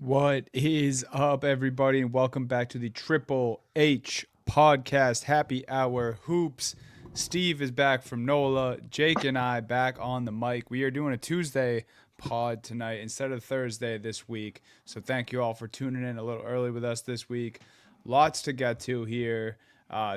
What is up, everybody, and welcome back to the Triple H podcast happy hour hoops. Steve is back from NOLA. Jake and I back on the mic. We are doing a Tuesday pod tonight instead of Thursday this week. So thank you all for tuning in a little early with us this week. Lots to get to here.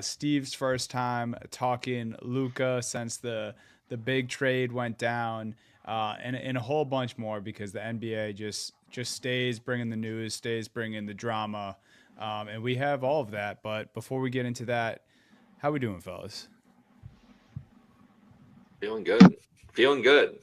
Steve's first time talking Luka since the big trade went down, and a whole bunch more because the NBA just stays bringing the news, stays bringing the drama, and we have all of that. But before we get into that, how we doing, fellas? Feeling good. Feeling good.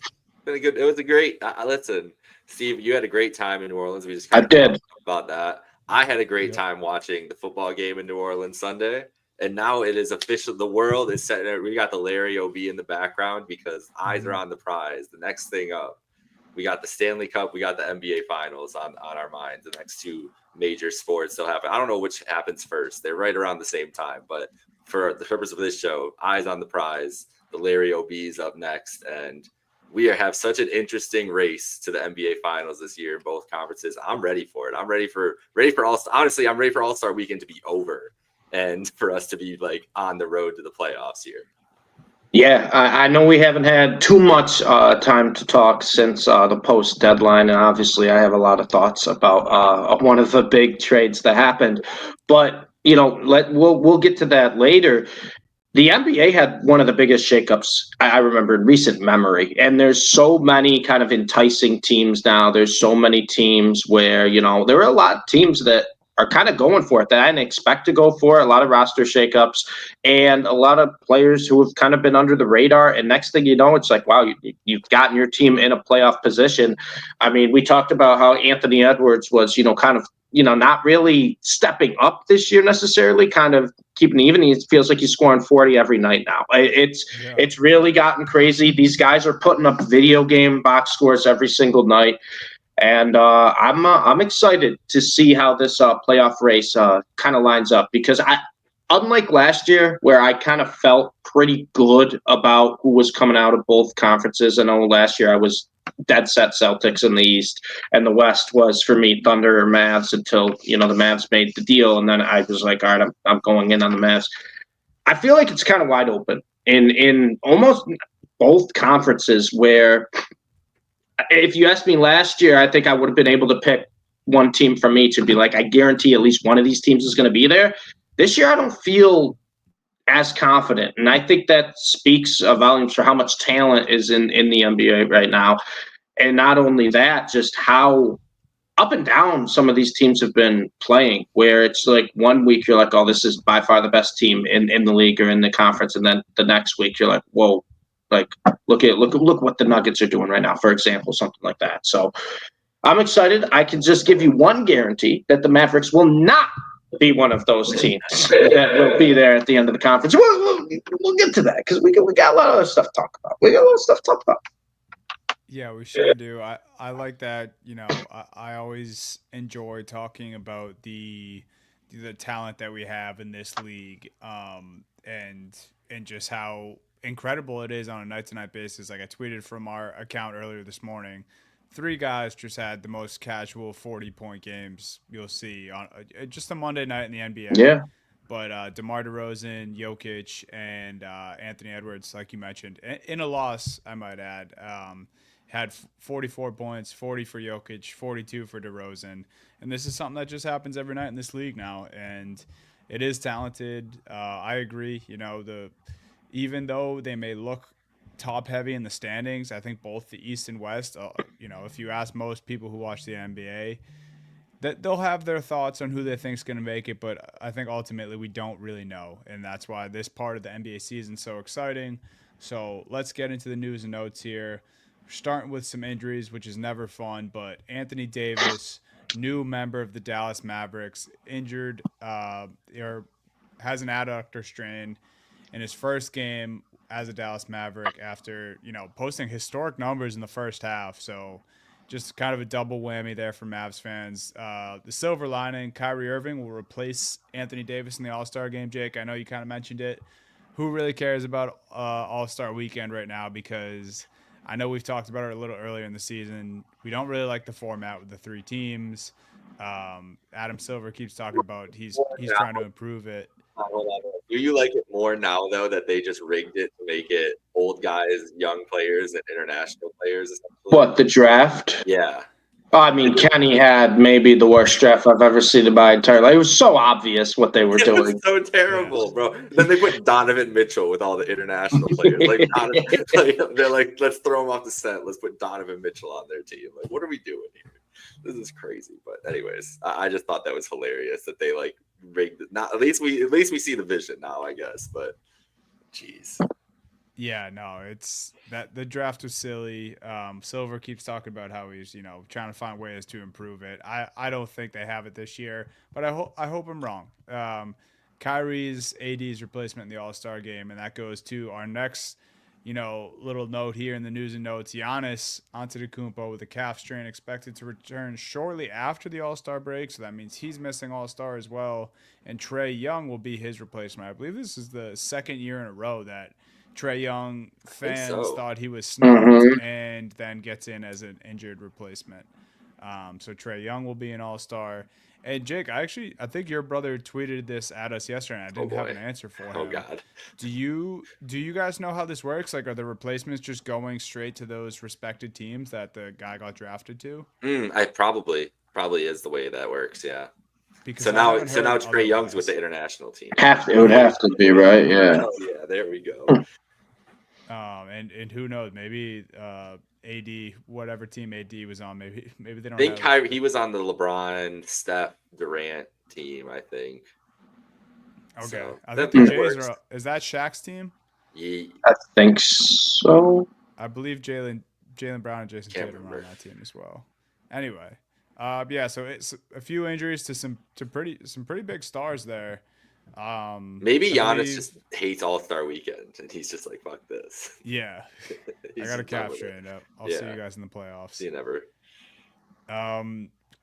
Been good. It was a great. Listen, Steve, you had a great time in New Orleans. We just I kind of did. talked about that. I had a great Yep. time watching the football game in New Orleans Sunday, and now it is official. The world is set. We got the Larry Ob in the background because eyes are on the prize. The next thing up, we got the Stanley Cup. We got the NBA Finals on our minds. The next two major sports still happen. I don't know which happens first. They're right around the same time, but for the purpose of this show, eyes on the prize. The Larry OB's up next, and have such an interesting race to the NBA Finals this year in both conferences. I'm ready for it. I'm ready for all. Honestly, I'm ready for All-Star Weekend to be over and for us to be like on the road to the playoffs here. Yeah, I know we haven't had too much time to talk since the post deadline, and obviously I have a lot of thoughts about one of the big trades that happened. But we'll get to that later. The NBA had one of the biggest shakeups I remember in recent memory, and there's so many kind of enticing teams now. There's so many teams where there are a lot of teams that are kind of going for it that I didn't expect to go for. A lot of roster shakeups and a lot of players who have kind of been under the radar. And next thing you know, it's like, wow, you've gotten your team in a playoff position. I mean, we talked about how Anthony Edwards was, kind of not really stepping up this year necessarily, kind of keeping even. He feels like he's scoring 40 every night now. It's really gotten crazy. These guys are putting up video game box scores every single night. And I'm excited to see how this playoff race kind of lines up because unlike last year where I kind of felt pretty good about who was coming out of both conferences. I know last year I was dead set Celtics in the East, and the West was for me Thunder or Mavs until the Mavs made the deal, and then I was like, all right, I'm going in on the Mavs. I feel like it's kind of wide open in almost both conferences where if you asked me last year, I think I would have been able to pick one team from each and be like, I guarantee at least one of these teams is going to be there. This year, I don't feel as confident. And I think that speaks volumes for how much talent is in the NBA right now. And not only that, just how up and down some of these teams have been playing, where it's like one week you're like, oh, this is by far the best team in the league or in the conference. And then the next week you're like, whoa, like look what the Nuggets are doing right now, for example, something like that. So I'm excited. I can just give you one guarantee that the Mavericks will not be one of those teams that will be there at the end of the conference. We'll get to that because we got a lot of other stuff to talk about. Yeah, we sure do. I like that. I always enjoy talking about the talent that we have in this league, and just how incredible it is on a night-to-night basis. Like I tweeted from our account earlier this morning, three guys just had the most casual 40-point games you'll see on just a Monday night in the NBA. Yeah. But DeMar DeRozan, Jokic, and Anthony Edwards, like you mentioned, in a loss, I might add, had 44 points, 40 for Jokic, 42 for DeRozan. And this is something that just happens every night in this league now. And it is talented. I agree. Even though they may look top heavy in the standings, I think both the East and West, if you ask most people who watch the NBA, that they'll have their thoughts on who they think is going to make it, but I think ultimately we don't really know, and that's why this part of the NBA season is so exciting. So let's get into the news and notes here. Starting with some injuries, which is never fun, but Anthony Davis, new member of the Dallas Mavericks, injured or has an adductor strain in his first game as a Dallas Maverick after, posting historic numbers in the first half. So just kind of a double whammy there for Mavs fans. The silver lining, Kyrie Irving will replace Anthony Davis in the All-Star game. Jake, I know you kind of mentioned it. Who really cares about All-Star weekend right now? Because I know we've talked about it a little earlier in the season. we don't really like the format with the 3 teams. Adam Silver keeps talking about he's trying to improve it. Hold on. Do you like it more now though that they just rigged it to make it old guys, young players, and international players? What, the draft? Yeah. I mean, Kenny had maybe the worst draft I've ever seen in my entire life. It was so obvious what they were doing. It was so terrible, bro. Then they put Donovan Mitchell with all the international players. They're like, let's throw him off the set. Let's put Donovan Mitchell on their team. Like, what are we doing here? This is crazy. But anyways, I just thought that was hilarious that they like rigged it. Not at least we see the vision now, I guess. But jeez. Yeah, no, it's that the draft was silly. Silver keeps talking about how he's, trying to find ways to improve it. I don't think they have it this year, but I hope I'm wrong. Kyrie's AD's replacement in the All-Star game, and that goes to our next, little note here in the news and notes. Giannis Antetokounmpo with a calf strain expected to return shortly after the All-Star break, so that means he's missing All-Star as well, and Trae Young will be his replacement. I believe this is the second year in a row that Trae Young fans thought he was snubbed and then gets in as an injured replacement. So Trae Young will be an All-Star. And Jake, I think your brother tweeted this at us yesterday, and I didn't have an answer for him. Oh God. Do you guys know how this works? Like, are the replacements just going straight to those respected teams that the guy got drafted to? I probably is the way that works. Yeah. Because so now Trae Young's with the international team. It would have to be, right? Yeah. Oh, yeah. There we go. And who knows? Maybe AD, whatever team AD was on, maybe they don't. I think Kyrie, he was on the LeBron, Steph, Durant team. I think. Okay, so, I think the Jays is that Shaq's team? Yeah. I think so. I believe Jaylen Brown and Jason Tatum are on that team as well. Anyway, yeah. So it's a few injuries to some pretty big stars there. Maybe Giannis just hates All-Star Weekend, and he's just like, "Fuck this." Yeah, I got a calf strain up. I'll see you guys in the playoffs. See you never.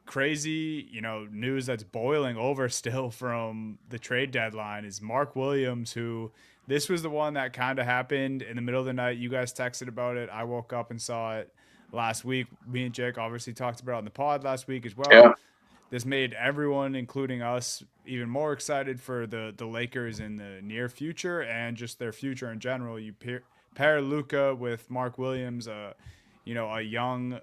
Crazy, news that's boiling over still from the trade deadline is Mark Williams, who this was the one that kind of happened in the middle of the night. You guys texted about it. I woke up and saw it last week. Me and Jake obviously talked about it on the pod last week as well. Yeah. This made everyone, including us, even more excited for the Lakers in the near future and just their future in general. You pair Luka with Mark Williams, a young,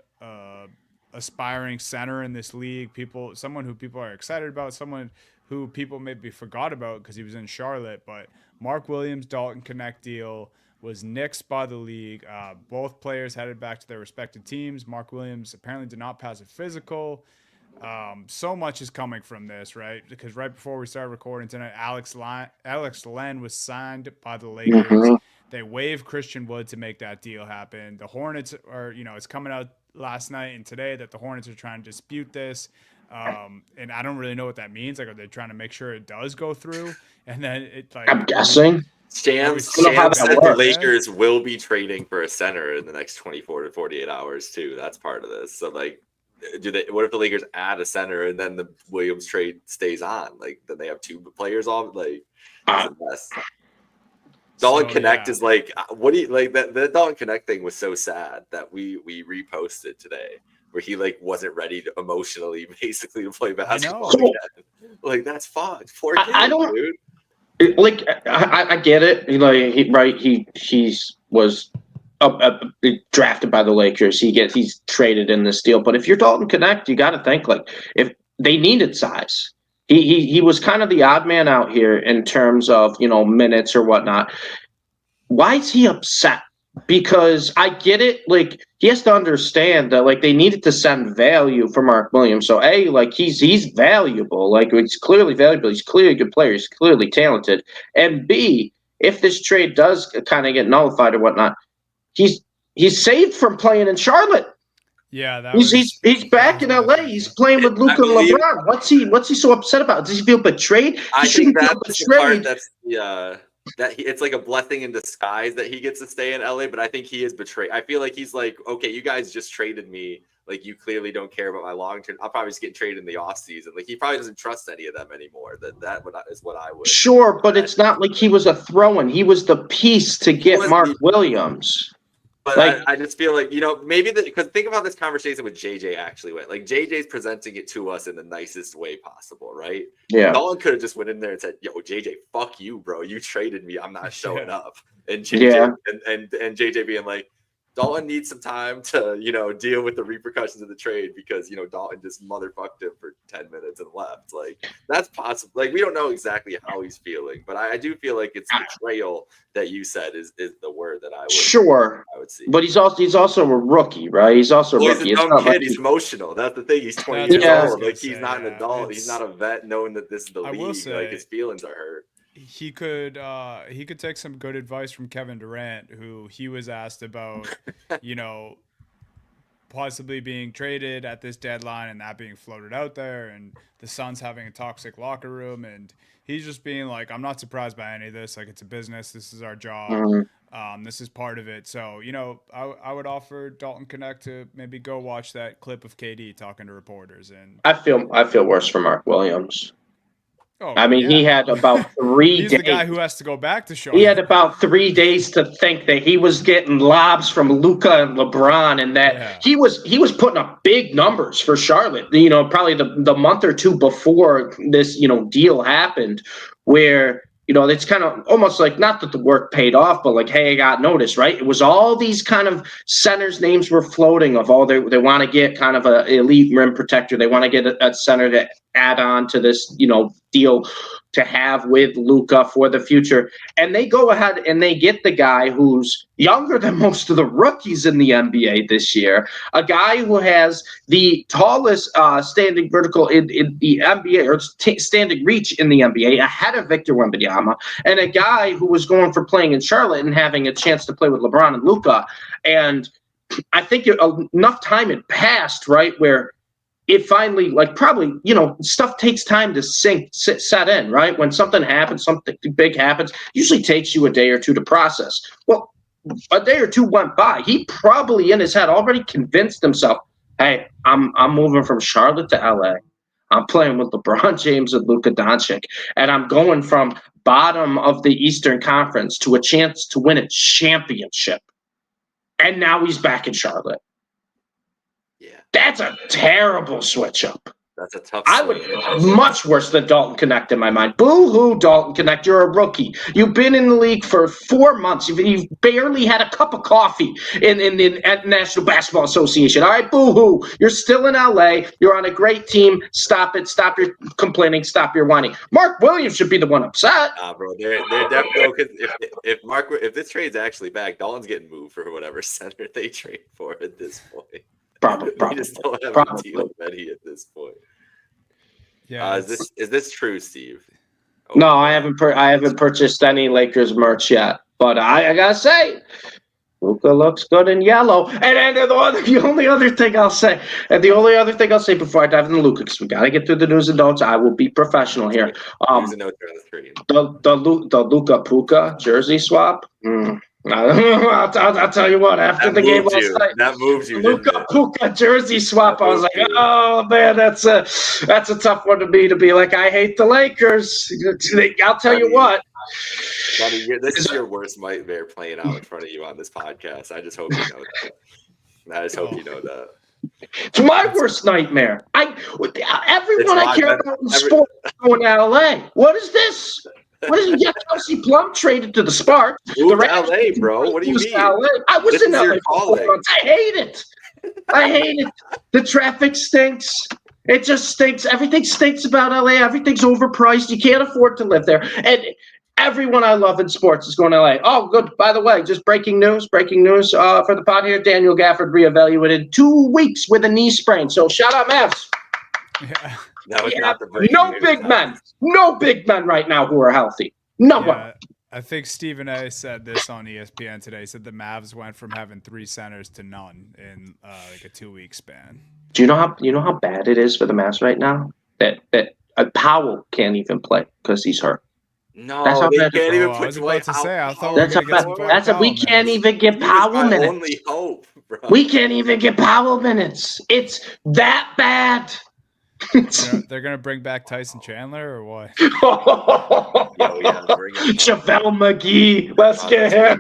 aspiring center in this league. Someone who people are excited about, someone who people maybe forgot about because he was in Charlotte. But Mark Williams, Dalton Connect deal was nixed by the league. Both players headed back to their respective teams. Mark Williams apparently did not pass a physical. So much is coming from this, right? Because right before we started recording tonight, Alex Len was signed by the Lakers. Mm-hmm. They waived Christian Wood to make that deal happen. The Hornets are, it's coming out last night and today that the Hornets are trying to dispute this. And I don't really know what that means. Like, are they trying to make sure it does go through? And then I'm guessing. Sham said the Lakers will be trading for a center in the next 24 to 48 hours too. That's part of this. So like, what if the Lakers add a center and then the Williams trade stays on? Like, then they have 2 players off. Like, it's a mess. Dalton Connect is like, what do you like? That Dalton Connect thing was so sad that we reposted today, where he like wasn't ready to emotionally, basically, to play basketball again. Like, that's fun. Poor kid, I don't, dude. Like, I get it. He was drafted by the Lakers. He's traded in this deal. But if you're Dalton Connect, you got to think like if they needed size. He was kind of the odd man out here in terms of minutes or whatnot. Why is he upset? Because I get it. Like, he has to understand that like they needed to send value for Mark Williams. So like he's valuable. Like, he's clearly valuable. He's clearly a good player. He's clearly talented. And B, if this trade does kind of get nullified or whatnot, he's saved from playing in Charlotte. Yeah, he's back in LA. He's playing with Luka and LeBron. What's he so upset about? Does he feel betrayed? I think that's the part that's it's like a blessing in disguise that he gets to stay in LA. But I think he is betrayed. I feel like he's like, okay, you guys just traded me. Like, you clearly don't care about my long term. I'll probably just get traded in the off season. Like, he probably doesn't trust any of them anymore. That is what I would. Sure, but it's not like he was a throw-in. He was the piece to get Mark Williams. But Like, I just feel like, maybe because think about this conversation with JJ actually went. Like JJ's presenting it to us in the nicest way possible, right? yeah. Dalton could have just went in there and said, "Yo, JJ, fuck you, bro. You traded me. I'm not showing up." And JJ and JJ being like, Dalton needs some time to, deal with the repercussions of the trade because, Dalton just motherfucked him for 10 minutes and left. Like, that's possible. Like, we don't know exactly how he's feeling, but I do feel like it's betrayal that you said is the word that I would see. But he's also a rookie, right? He's also a rookie. He's a dumb kid. He's emotional. That's the thing. He's 20 years old. Like, he's not an adult. He's not a vet knowing that this is the league. Will say, like, his feelings are hurt. He could take some good advice from Kevin Durant, who he was asked about, possibly being traded at this deadline and that being floated out there, and the Suns having a toxic locker room, and he's just being like, I'm not surprised by any of this. Like, it's a business. This is our job. Mm-hmm. This is part of it. So, I would offer Dalton Connect to maybe go watch that clip of KD talking to reporters. And I feel worse for Mark Williams. Oh, I mean, he had about 3 He's days. the guy who has to go back to Charlotte. He had about 3 days to think that he was getting lobs from Luka and LeBron, and that he was putting up big numbers for Charlotte. Probably the month or two before this deal happened, where it's kind of almost like, not that the work paid off, but like, hey, I got noticed, right? It was all these kind of centers' names were floating of all they want to get kind of a elite rim protector. They want to get a center to add on to this, deal to have with Luka for the future. And they go ahead and they get the guy who's younger than most of the rookies in the NBA this year, a guy who has the tallest standing vertical in the NBA, or standing reach in the NBA, ahead of Victor Wembanyama, and a guy who was going for playing in Charlotte and having a chance to play with LeBron and Luka. And I think enough time had passed, right, where it finally, like, probably, stuff takes time to set in, right? When something happens, something big happens, usually takes you a day or two to process. Well, a day or two went by. He probably in his head already convinced himself, hey, I'm moving from Charlotte to LA. I'm playing with LeBron James and Luka Doncic, and I'm going from bottom of the Eastern Conference to a chance to win a championship. And now he's back in Charlotte. Yeah. That's a terrible switch up. That's a tough I would much worse than Dalton Connect in my mind. Boo-hoo, Dalton Connect. You're a rookie. You've been in the league for 4 months. You've barely had a cup of coffee in the National Basketball Association. All right, boo-hoo. You're still in LA. You're on a great team. Stop it. Stop your complaining. Stop your whining. Mark Williams should be the one upset. Nah, bro. They're definitely, if this trade's actually back, Dalton's getting moved for whatever center they trade for at this point. Probably. We just don't have a deal ready at this point. Yeah. Is this true, Steve? Oh, no, I haven't purchased any Lakers merch yet, but I gotta say, Luka looks good in yellow. And the only other thing I'll say, before I dive into Luka, because we gotta get through the news and notes. I will be professional here. News and notes are on the screen. The Luka Puka jersey swap. I'll tell you what. After the game last night, that moves you. Luka Puka jersey swap. I was like, oh man, that's a tough one to be like, I hate the Lakers. I'll tell you what. Buddy, this is your worst nightmare playing out in front of you on this podcast. I just hope you know that. You know that. It's my worst nightmare. Everyone I care about in sports is going to LA. What is this? What is it? Yeah, Kelsey Plum traded to the Sparks. Move to LA, bro. What do you mean? LA. I was in LA for 4 months. I hate it. The traffic stinks. It just stinks. Everything stinks about LA. Everything's overpriced. You can't afford to live there. And everyone I love in sports is going to LA. Oh, good. By the way, just breaking news for the pod here. Daniel Gafford reevaluated 2 weeks with a knee sprain. So shout out, Mavs. Yeah. No big men right now who are healthy. No one. I think Stephen A. said this on ESPN today. He said the Mavs went from having 3 centers to none in like a 2-week span. Do you know how bad it is for the Mavs right now? That Powell can't even play because he's hurt. No, that's how they can't even put Dwight out. We can't even get Powell minutes. Only hope, bro. We can't even get Powell minutes. It's that bad. They're gonna bring back Tyson Chandler or what? Bring him. JaVale McGee, let's get him.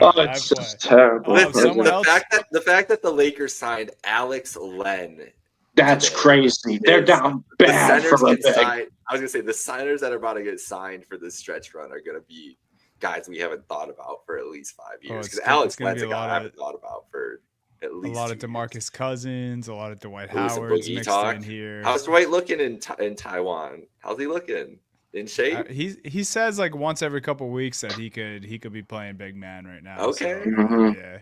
Oh, it's just terrible. Someone else. The fact that the Lakers signed Alex Len. That's today crazy. They're down bad for a big. I was gonna say the signers that are about to get signed for this stretch run are gonna be guys we haven't thought about for at least 5 years. Because Alex Len's a guy I haven't thought about for at least a lot of DeMarcus Cousins, a lot of Dwight Howard's mixed in here. How's Dwight looking in Taiwan? How's he looking? In shape? He says like once every couple weeks that he could be playing big man right now. Okay. So, yeah.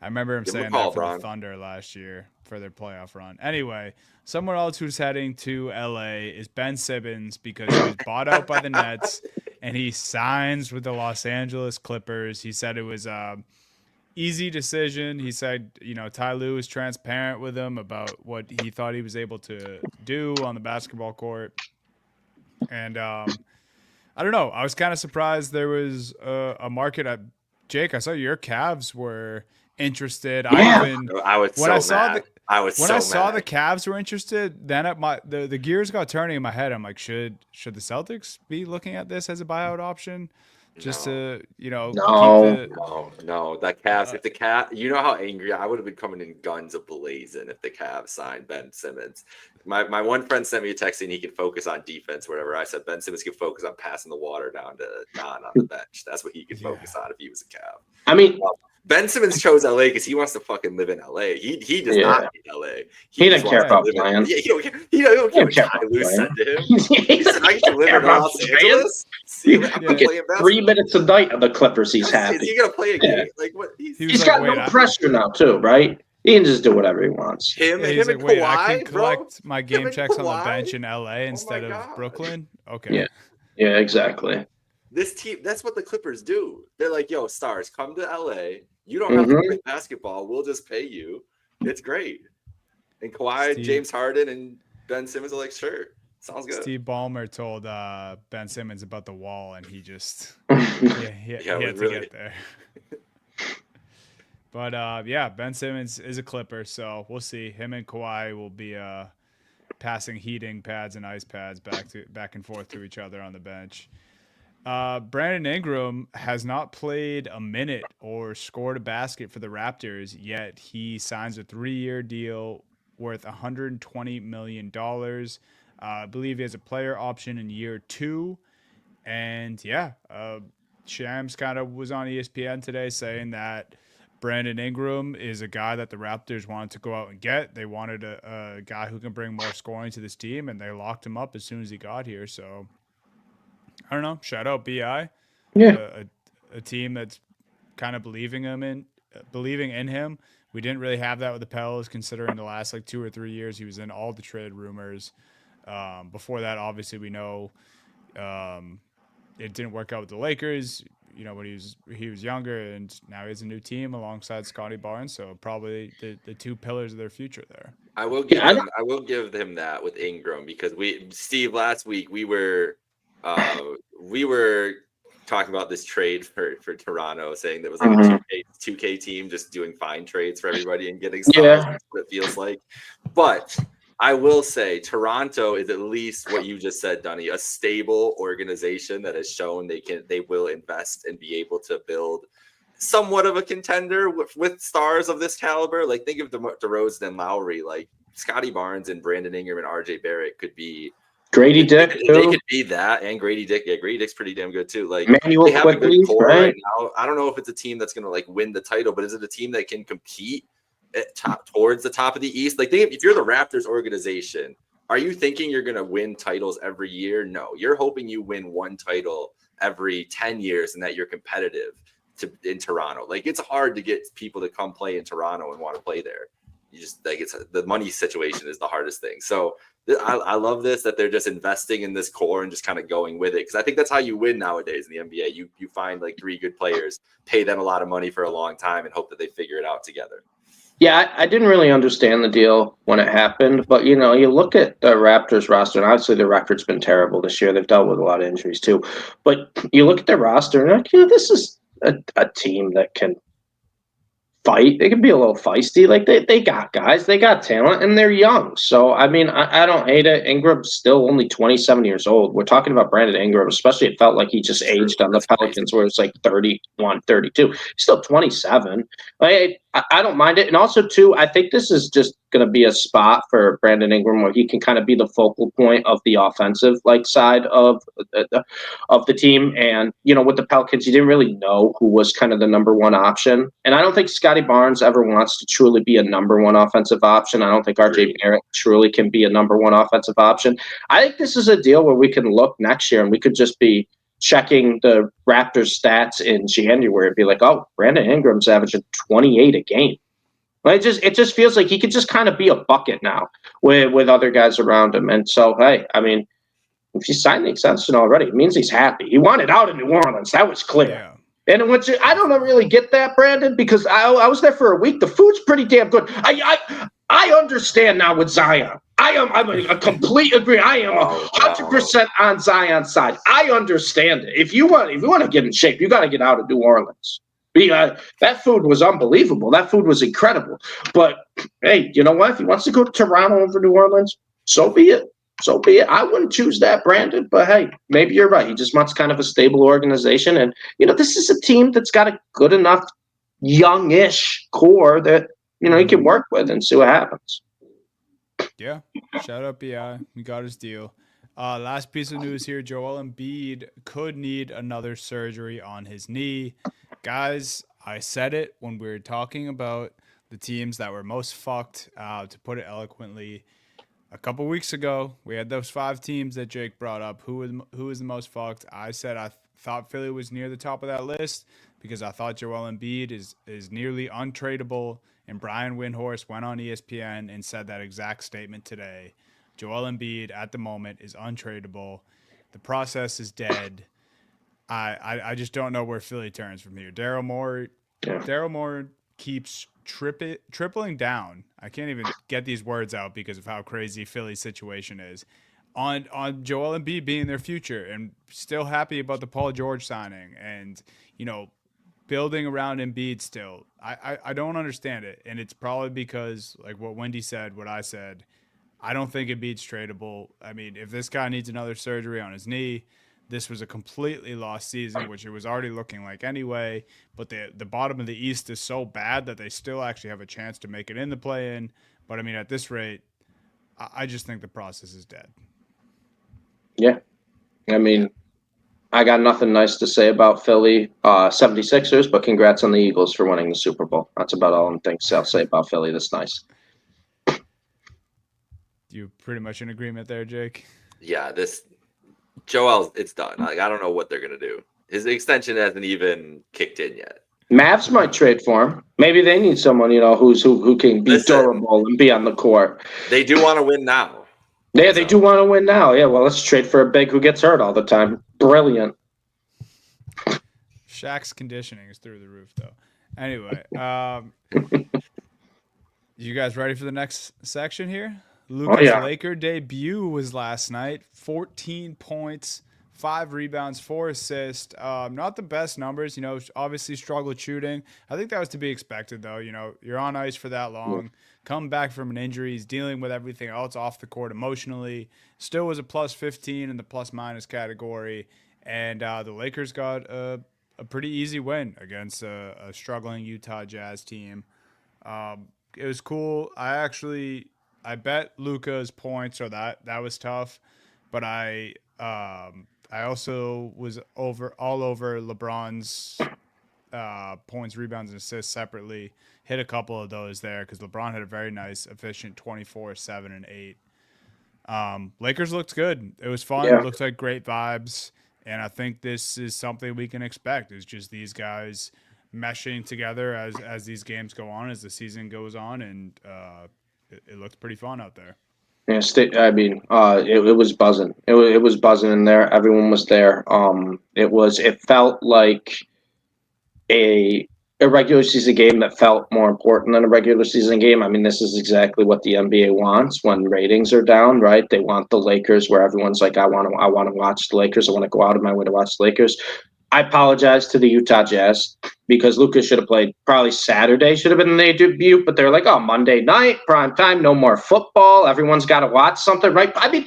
I remember him saying that for the Thunder last year for their playoff run. Anyway, someone else who's heading to LA is Ben Simmons because he was bought out by the Nets and he signs with the Los Angeles Clippers. He said it was easy decision. He said, Ty Lue was transparent with him about what he thought he was able to do on the basketball court. And I don't know. I was kind of surprised there was a market at Jake. I saw your Cavs were interested. Yeah. I was so mad. When I saw the Cavs were interested, then the gears got turning in my head. I'm like, should the Celtics be looking at this as a buyout option? Just to No. The Cavs. If the Cavs, you know how angry I would have been coming in guns ablazing if the Cavs signed Ben Simmons. My one friend sent me a text saying he can focus on defense, whatever. I said Ben Simmons can focus on passing the water down to Don on the bench. That's what he could focus on if he was a Cav. I mean, Ben Simmons chose LA because he wants to fucking live in LA. He does not need LA. He doesn't care about playing. Yeah, he don't care what Ty Lue said to him. He said, I can live in Los Angeles. He gets 3 minutes a night of the Clippers. He's happy. Is he gonna play a game? Yeah. Like what? He's got no pressure now, too, right? He can just do whatever he wants. Him and Kawhi, I can collect my game checks on the bench in LA instead of Brooklyn. Okay. Yeah, exactly. This team, that's what the Clippers do. They're like, yo, stars, come to LA. You don't have to play basketball. We'll just pay you. It's great. And Kawhi, James Harden, and Ben Simmons are like, sure. Sounds good. Steve Ballmer told Ben Simmons about the wall, and he just he had to get there. But Ben Simmons is a Clipper, so we'll see. Him and Kawhi will be passing heating pads and ice pads back and forth to each other on the bench. Brandon Ingram has not played a minute or scored a basket for the Raptors, yet he signs a 3-year deal worth $120 million. I believe he has a player option in year 2. And Shams kind of was on ESPN today saying that Brandon Ingram is a guy that the Raptors wanted to go out and get. They wanted a guy who can bring more scoring to this team, and they locked him up as soon as he got here. So I don't know. Shout out BI. Yeah. A team that's kind of believing in him. We didn't really have that with the Pels, considering the last 2 or 3 years he was in all the trade rumors. Before that, obviously, we know it didn't work out with the Lakers. When he was younger, and now he has a new team alongside Scotty Barnes. So probably the 2 pillars of their future there. I will give him that with Ingram because Steve, last week we were talking about this trade for Toronto, saying that was like a 2K team just doing fine trades for everybody and getting stars. Yeah. That's what it feels like. But I will say Toronto is at least what you just said, Dunny, a stable organization that has shown they will invest and be able to build somewhat of a contender with stars of this caliber. Like think of DeRozan and Lowry, like Scotty Barnes and Brandon Ingram and RJ Barrett could be Grady Dick. They could be that, and Grady Dick. Yeah, Grady Dick's pretty damn good too. Like Manuel they have a good core right now. I don't know if it's a team that's going to win the title, but is it a team that can compete towards the top of the East? Like, if you're the Raptors organization, are you thinking you're going to win titles every year? No, you're hoping you win one title every 10 years and that you're competitive in Toronto. Like, it's hard to get people to come play in Toronto and want to play there. You just the money situation is the hardest thing. So I love this, that they're just investing in this core and just kind of going with it. Because I think that's how you win nowadays in the NBA. You find 3 good players, pay them a lot of money for a long time, and hope that they figure it out together. Yeah, I didn't really understand the deal when it happened, but you look at the Raptors roster, and obviously the record's been terrible this year. They've dealt with a lot of injuries too. But you look at their roster, and this is a team that can fight. They can be a little feisty. Like they got guys, they got talent, and they're young. So I mean, I don't hate it. Ingram's still only 27 years old. We're talking about Brandon Ingram, especially it felt like he just aged on the Pelicans, where it's like 31, 32. He's still 27. I don't mind it. And also too, I think this is just going to be a spot for Brandon Ingram where he can kind of be the focal point of the offensive side of the team. And with the Pelicans, you didn't really know who was kind of the number one option. And I don't think Scotty Barnes ever wants to truly be a number one offensive option. I don't think RJ Barrett truly can be a number one offensive option. I think this is a deal where we can look next year and we could just be checking the Raptors stats in January and be like, oh, Brandon Ingram's averaging 28 a game. It just feels like he could just kind of be a bucket now with other guys around him. And so, hey, I mean, if you signed the extension already, it means he's happy. He wanted out of New Orleans. That was clear. Yeah. And I don't really get that, Brandon, because I was there for a week. The food's pretty damn good. I understand now with Zion. I'm a complete agree. I am 100% on Zion's side. I understand it. If you want to get in shape, you got to get out of New Orleans. That food was unbelievable. That food was incredible. But hey, you know what? If he wants to go to Toronto over New Orleans, so be it. So be it. I wouldn't choose that, Brandon. But hey, maybe you're right. He just wants kind of a stable organization. And, this is a team that's got a good enough youngish core that, he can work with and see what happens. Yeah. Shout out BI. We got his deal. Last piece of news here. Joel Embiid could need another surgery on his knee. Guys, I said it when we were talking about the teams that were most fucked, to put it eloquently. A couple weeks ago, we had those 5 teams that Jake brought up. Who was the most fucked? I said I thought Philly was near the top of that list because I thought Joel Embiid is nearly untradeable. And Brian Windhorst went on ESPN and said that exact statement today. Joel Embiid at the moment is untradeable. The process is dead. I just don't know where Philly turns from here. Daryl Morey keeps tripling down. I can't even get these words out because of how crazy Philly's situation is. On Joel Embiid being their future, and still happy about the Paul George signing, and building around Embiid still. I don't understand it, and it's probably because like what Wendy said, what I said. I don't think Embiid's tradable. I mean, if this guy needs another surgery on his knee, this was a completely lost season, which it was already looking like anyway. But the bottom of the East is so bad that they still actually have a chance to make it in the play-in. But, I mean, at this rate, I just think the process is dead. Yeah. I mean, I got nothing nice to say about Philly 76ers, but congrats on the Eagles for winning the Super Bowl. That's about all I'll say about Philly that's nice. You pretty much in agreement there, Jake? Yeah, Joel, it's done. I don't know what they're going to do. His extension hasn't even kicked in yet. Mavs might trade for him. Maybe they need someone, who can be durable and be on the court. They do want to win now. Yeah, they do want to win now. Yeah, well, let's trade for a big who gets hurt all the time. Brilliant. Shaq's conditioning is through the roof, though. Anyway, you guys ready for the next section here? Luka's Laker debut was last night. 14 points, 5 rebounds, 4 assists. Not the best numbers, obviously struggled shooting. I think that was to be expected, though. You're on ice for that long. Come back from an injury. He's dealing with everything else off the court emotionally. Still was a plus 15 in the plus-minus category. And the Lakers got a pretty easy win against a struggling Utah Jazz team. It was cool. I bet Luka's points, so that was tough. But I also was all over LeBron's points, rebounds, and assists separately. Hit a couple of those there because LeBron had a very nice, efficient 24, 7, and 8. Lakers looked good. It was fun. Yeah. It looked like great vibes. And I think this is something we can expect, is just these guys meshing together as these games go on, as the season goes on, and it looks pretty fun out there. Yeah, it was buzzing. It was buzzing in there. Everyone was there. It felt like a regular season game that felt more important than a regular season game. I mean, this is exactly what the NBA wants when ratings are down, right? They want the Lakers where everyone's like, I want to watch the Lakers. I want to go out of my way to watch the Lakers. I apologize to the Utah Jazz because Luka should have played probably Saturday, should have been the debut, but they're like, oh, Monday night, prime time, no more football. Everyone's got to watch something, right? I mean,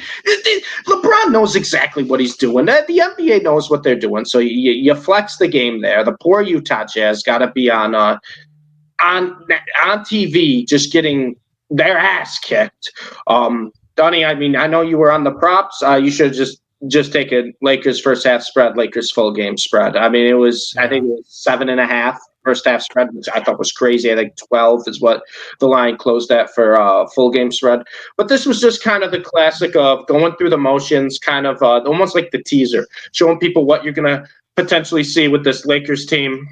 LeBron knows exactly what he's doing. The NBA knows what they're doing. So you flex the game there. The poor Utah Jazz got to be on TV just getting their ass kicked. Donnie, I mean, I know you were on the props. You should have just taken Lakers first half spread, Lakers full game spread. I mean, I think it was 7.5 first half spread, which I thought was crazy. I think 12 is what the line closed at for full game spread. But this was just kind of the classic of going through the motions, kind of almost like the teaser, showing people what you're going to potentially see with this Lakers team.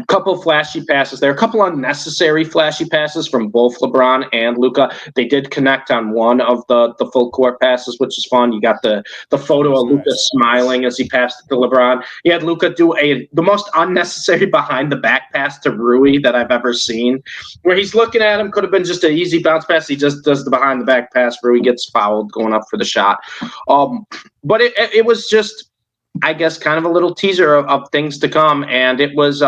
A couple flashy passes there, a couple unnecessary flashy passes from both LeBron and Luka. They did connect on one of the full court passes, which is fun. You got the photo of Luka smiling as he passed it to LeBron. You had Luka do the most unnecessary behind the back pass to Rui that I've ever seen, where he's looking at him. Could have been just an easy bounce pass. He just does the behind the back pass. Rui gets fouled going up for the shot. But it was just, I guess, kind of a little teaser of things to come, and it was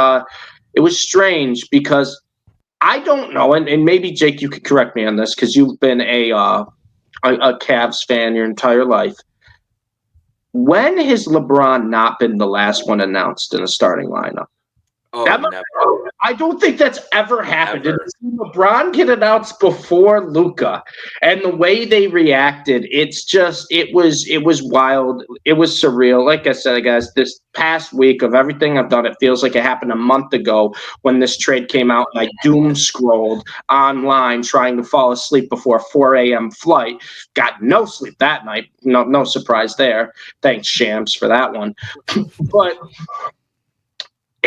strange because I don't know, and maybe Jake, you could correct me on this because you've been a Cavs fan your entire life. When has LeBron not been the last one announced in a starting lineup? Oh, never. I don't think that's ever happened. Did LeBron get announced before Luka? And the way they reacted, it was wild. It was surreal. Like I said, guys, this past week of everything I've done, it feels like it happened a month ago when this trade came out and I doom scrolled online trying to fall asleep before a 4 a.m. flight. Got no sleep that night. No surprise there. Thanks, Shams, for that one. But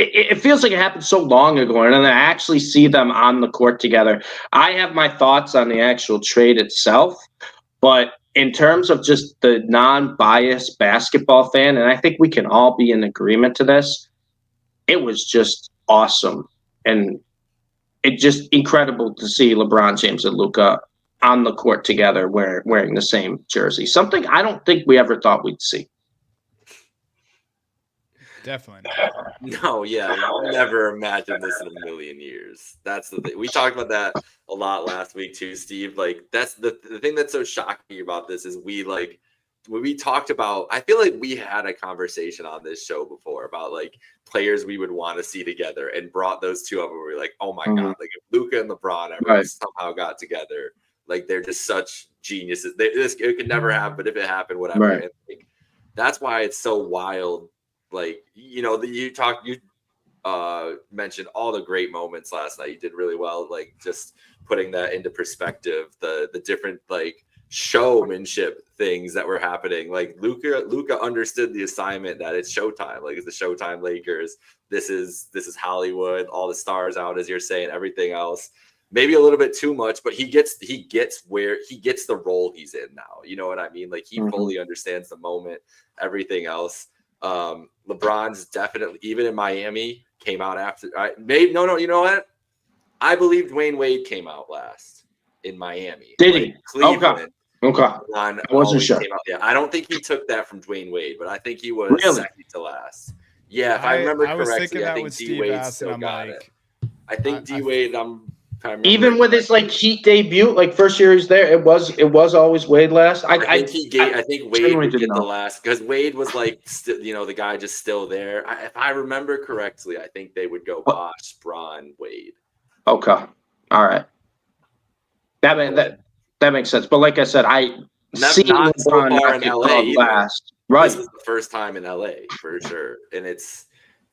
it feels like it happened so long ago, and then I actually see them on the court together. I have my thoughts on the actual trade itself, but in terms of just the non-biased basketball fan, and I think we can all be in agreement to this, it was just awesome. And it's just incredible to see LeBron James and Luka on the court together wearing the same jersey, something I don't think we ever thought we'd see. Definitely not. No, yeah, I never imagined this in a million years. That's the thing. We talked about that a lot last week too, Steve. Like, that's the thing that's so shocking about this is when we talked about, I feel like we had a conversation on this show before about like players we would want to see together and brought those two up and we were like, oh my God, like if Luka and LeBron ever somehow got together, like they're just such geniuses. It could never happen, but if it happened, whatever. Right. And like, that's why it's so wild. Like, you mentioned all the great moments last night. You did really well, like just putting that into perspective, the different like showmanship things that were happening. Like Luka understood the assignment that it's showtime. Like it's the Showtime Lakers. This is Hollywood, all the stars out, as you're saying, everything else. Maybe a little bit too much, but he gets the role he's in now. You know what I mean? Like he fully understands the moment, everything else. LeBron's definitely, even in Miami, came out after. You know what? I believe Dwayne Wade came out last in Miami. Did he? Cleveland. Okay. I wasn't sure. Yeah, I don't think he took that from Dwayne Wade, but I think he was second to last. Yeah, if I remember correctly, I think D Wade still got it. I think D Wade. Even with his like Heat debut, like first year he's there, it was always Wade last. I think Wade would get the last because Wade was like, the guy just still there. If I remember correctly, I think they would go Bosh, Bron, Wade. Okay, all right, that makes sense. But like I said, not so far in LA last. Right, this is the first time in LA for sure, and it's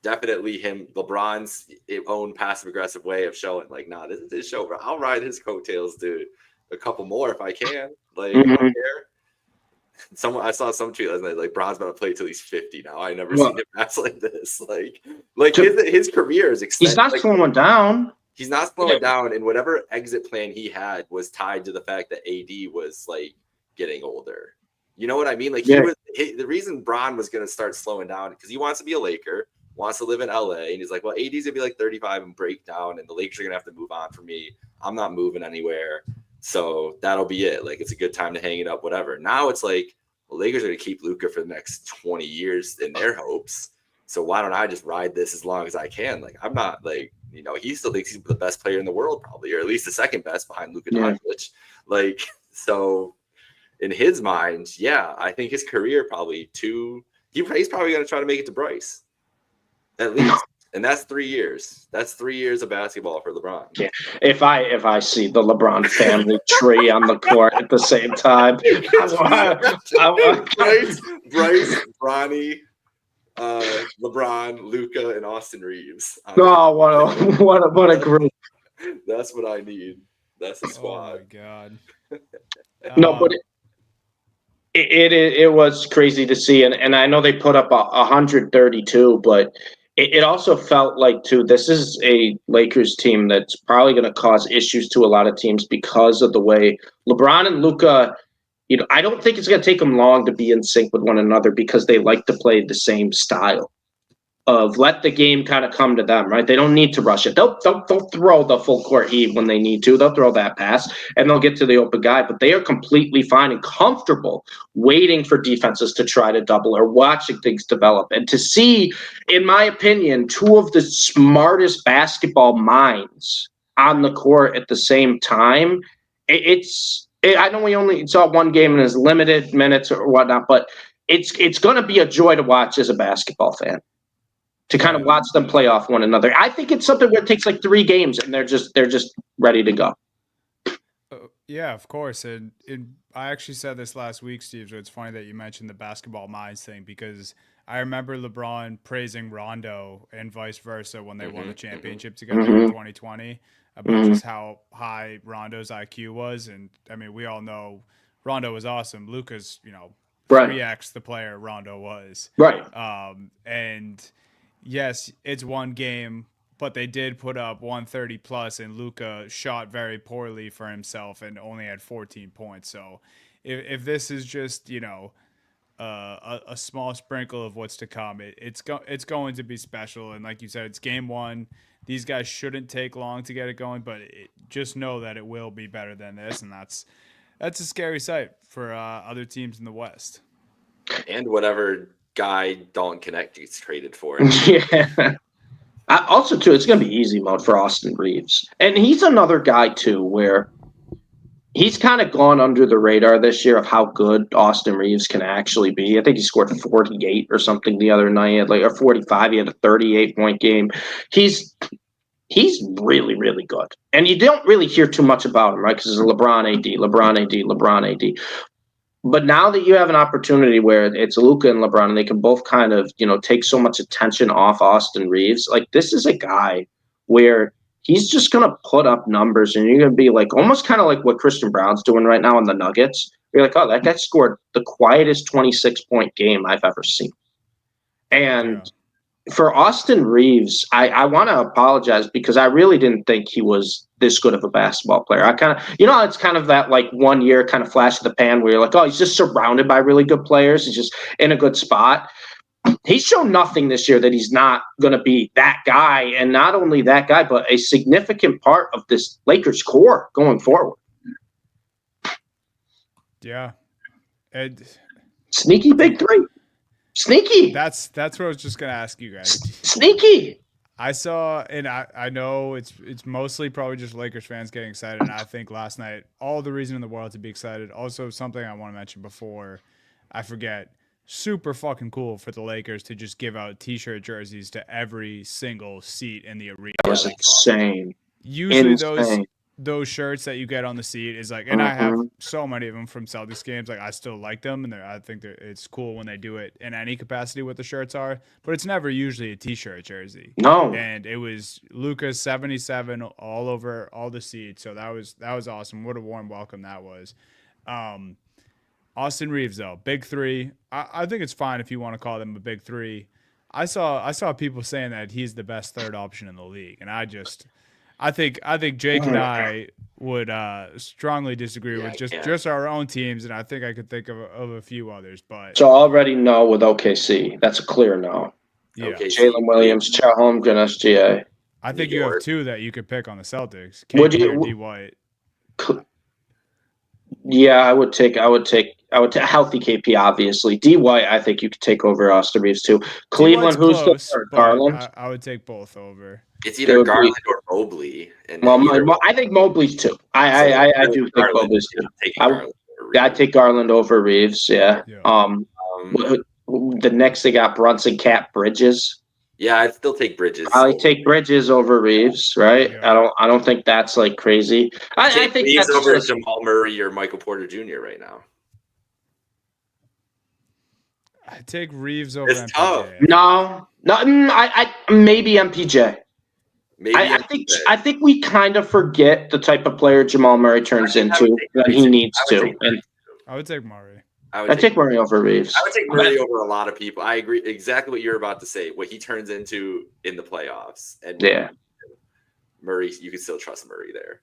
definitely LeBron's own passive aggressive way of showing like, nah, this is his show, bro. I'll ride his coattails, dude. A couple more if I can. Like, I don't care. I saw some tweet last night, like, Bron's about to play till he's 50 now. I never seen him pass like this. Like his career is extended. He's not slowing down. He's not slowing down, and whatever exit plan he had was tied to the fact that AD was like getting older. You know what I mean? Like the reason Bron was going to start slowing down because he wants to be a Laker. Wants to live in LA, and he's like, well, AD's gonna be like 35 and break down, and the Lakers are gonna have to move on for me. I'm not moving anywhere, so that'll be it. Like, it's a good time to hang it up, whatever. Now it's like the Lakers are gonna keep Luka for the next 20 years in their hopes. So why don't I just ride this as long as I can? Like, I'm not like, he still thinks he's the best player in the world, probably, or at least the second best behind Luka Doncic. Like, so in his mind, I think his career probably he's probably going to try to make it to Bryce at least. And that's 3 years. That's 3 years of basketball for LeBron. Yeah. If I see the LeBron family tree on the court at the same time, Bryce, Bronny, LeBron, Luka, and Austin Reeves. Oh, what a group! That's what I need. That's the squad. Oh my god. No, but it was crazy to see, and I know they put up 132, but it also felt like too. This is a Lakers team that's probably going to cause issues to a lot of teams because of the way LeBron and Luka. I don't think it's going to take them long to be in sync with one another because they like to play the same style of let the game kind of come to them, right? They don't need to rush it. They'll throw the full court heave when they need to. They'll throw that pass and they'll get to the open guy, but they are completely fine and comfortable waiting for defenses to try to double or watching things develop. And to see, in my opinion, two of the smartest basketball minds on the court at the same time, I know we only saw one game and it's limited minutes or whatnot, but it's going to be a joy to watch as a basketball fan. To kind of watch them play off one another. I think it's something where it takes like 3 games and they're just ready to go. Yeah, of course. And I actually said this last week, Steve, so it's funny that you mentioned the basketball minds thing because I remember LeBron praising Rondo and vice versa when they won the championship together in 2020 about just how high Rondo's IQ was. And I mean, we all know Rondo was awesome. Luka's, 3x the player Rondo was. Right. And yes, it's one game, but they did put up 130 plus, and Luka shot very poorly for himself and only had 14 points. So if this is just, a small sprinkle of what's to come, it's going to be special. And like you said, it's game 1. These guys shouldn't take long to get it going, but just know that it will be better than this, and that's a scary sight for other teams in the West. And whatever guy Dalton Connect gets traded for. Yeah. Also, too, it's going to be easy mode for Austin Reeves. And he's another guy, too, where he's kind of gone under the radar this year of how good Austin Reeves can actually be. I think he scored 48 or something the other night, or 45. He had a 38-point game. He's really, really good. And you don't really hear too much about him, right? Because it's LeBron AD. But now that you have an opportunity where it's Luka and LeBron, and they can both kind of, take so much attention off Austin Reeves, like this is a guy where he's just going to put up numbers and you're going to be like, almost kind of like what Christian Brown's doing right now in the Nuggets. You're like, oh, that guy scored the quietest 26-point game I've ever seen. And for Austin Reeves, I want to apologize because I really didn't think he was this good of a basketball player. I kind of, it's kind of that like 1 year kind of flash of the pan where you're like, oh, he's just surrounded by really good players. He's just in a good spot. He's shown nothing this year that he's not going to be that guy. And not only that guy, but a significant part of this Lakers core going forward. Yeah. And sneaky big 3. Sneaky. That's what I was just gonna ask you guys. Sneaky. I saw, and I know it's mostly probably just Lakers fans getting excited. And I think last night, all the reason in the world to be excited. Also, something I want to mention before I forget. Super fucking cool for the Lakers to just give out T-shirt jerseys to every single seat in the arena. That was insane. Usually those shirts that you get on the seat is like, and I have so many of them from Celtics games. Like I still like them, and I think it's cool when they do it in any capacity what the shirts are. But it's never usually a T-shirt jersey. No. And it was Luka's 77 all over all the seats. So that was awesome. What a warm welcome that was. Austin Reeves though, big 3. I think it's fine if you want to call them a big 3. I saw people saying that he's the best third option in the league, and I think Jake and I would strongly disagree with just our own teams, and I think I could think of a few others. But so already no with OKC. That's a clear no. Yeah, Jalen Williams, Chet Holmgren, SGA. I think you have 2 that you could pick on the Celtics. Would you or D White? Yeah, I would take healthy KP, obviously. D White, I think you could take over Austin Reeves too. D White's Cleveland, who's the close, third? but Garland. I would take both over. It's It either would be Garland or Mobley, and well. either I think Mobley's too. so I do think Garland. Mobley's Yeah, too. I'm taking I Garland over I'd Reeves. take Garland over Reeves. Yeah. Yeah. Um, The next they got Brunson, Cat, Bridges. yeah, I'd still take Bridges. Probably take Bridges over Reeves, right? Yeah. I don't think that's like crazy. I Take think Reeves that's over just, Jamal Murray or Michael Porter Jr. right now. I take Reeves over It's MPJ. tough. no. I maybe MPJ. Maybe I think we kind of forget the type of player Jamal Murray turns into when he needs to. And I would take Murray. I take Murray over Reeves. I would take Murray over a lot of people. I agree exactly what you're about to say. What he turns into in the playoffs, and Yeah. Murray, you can still trust Murray there.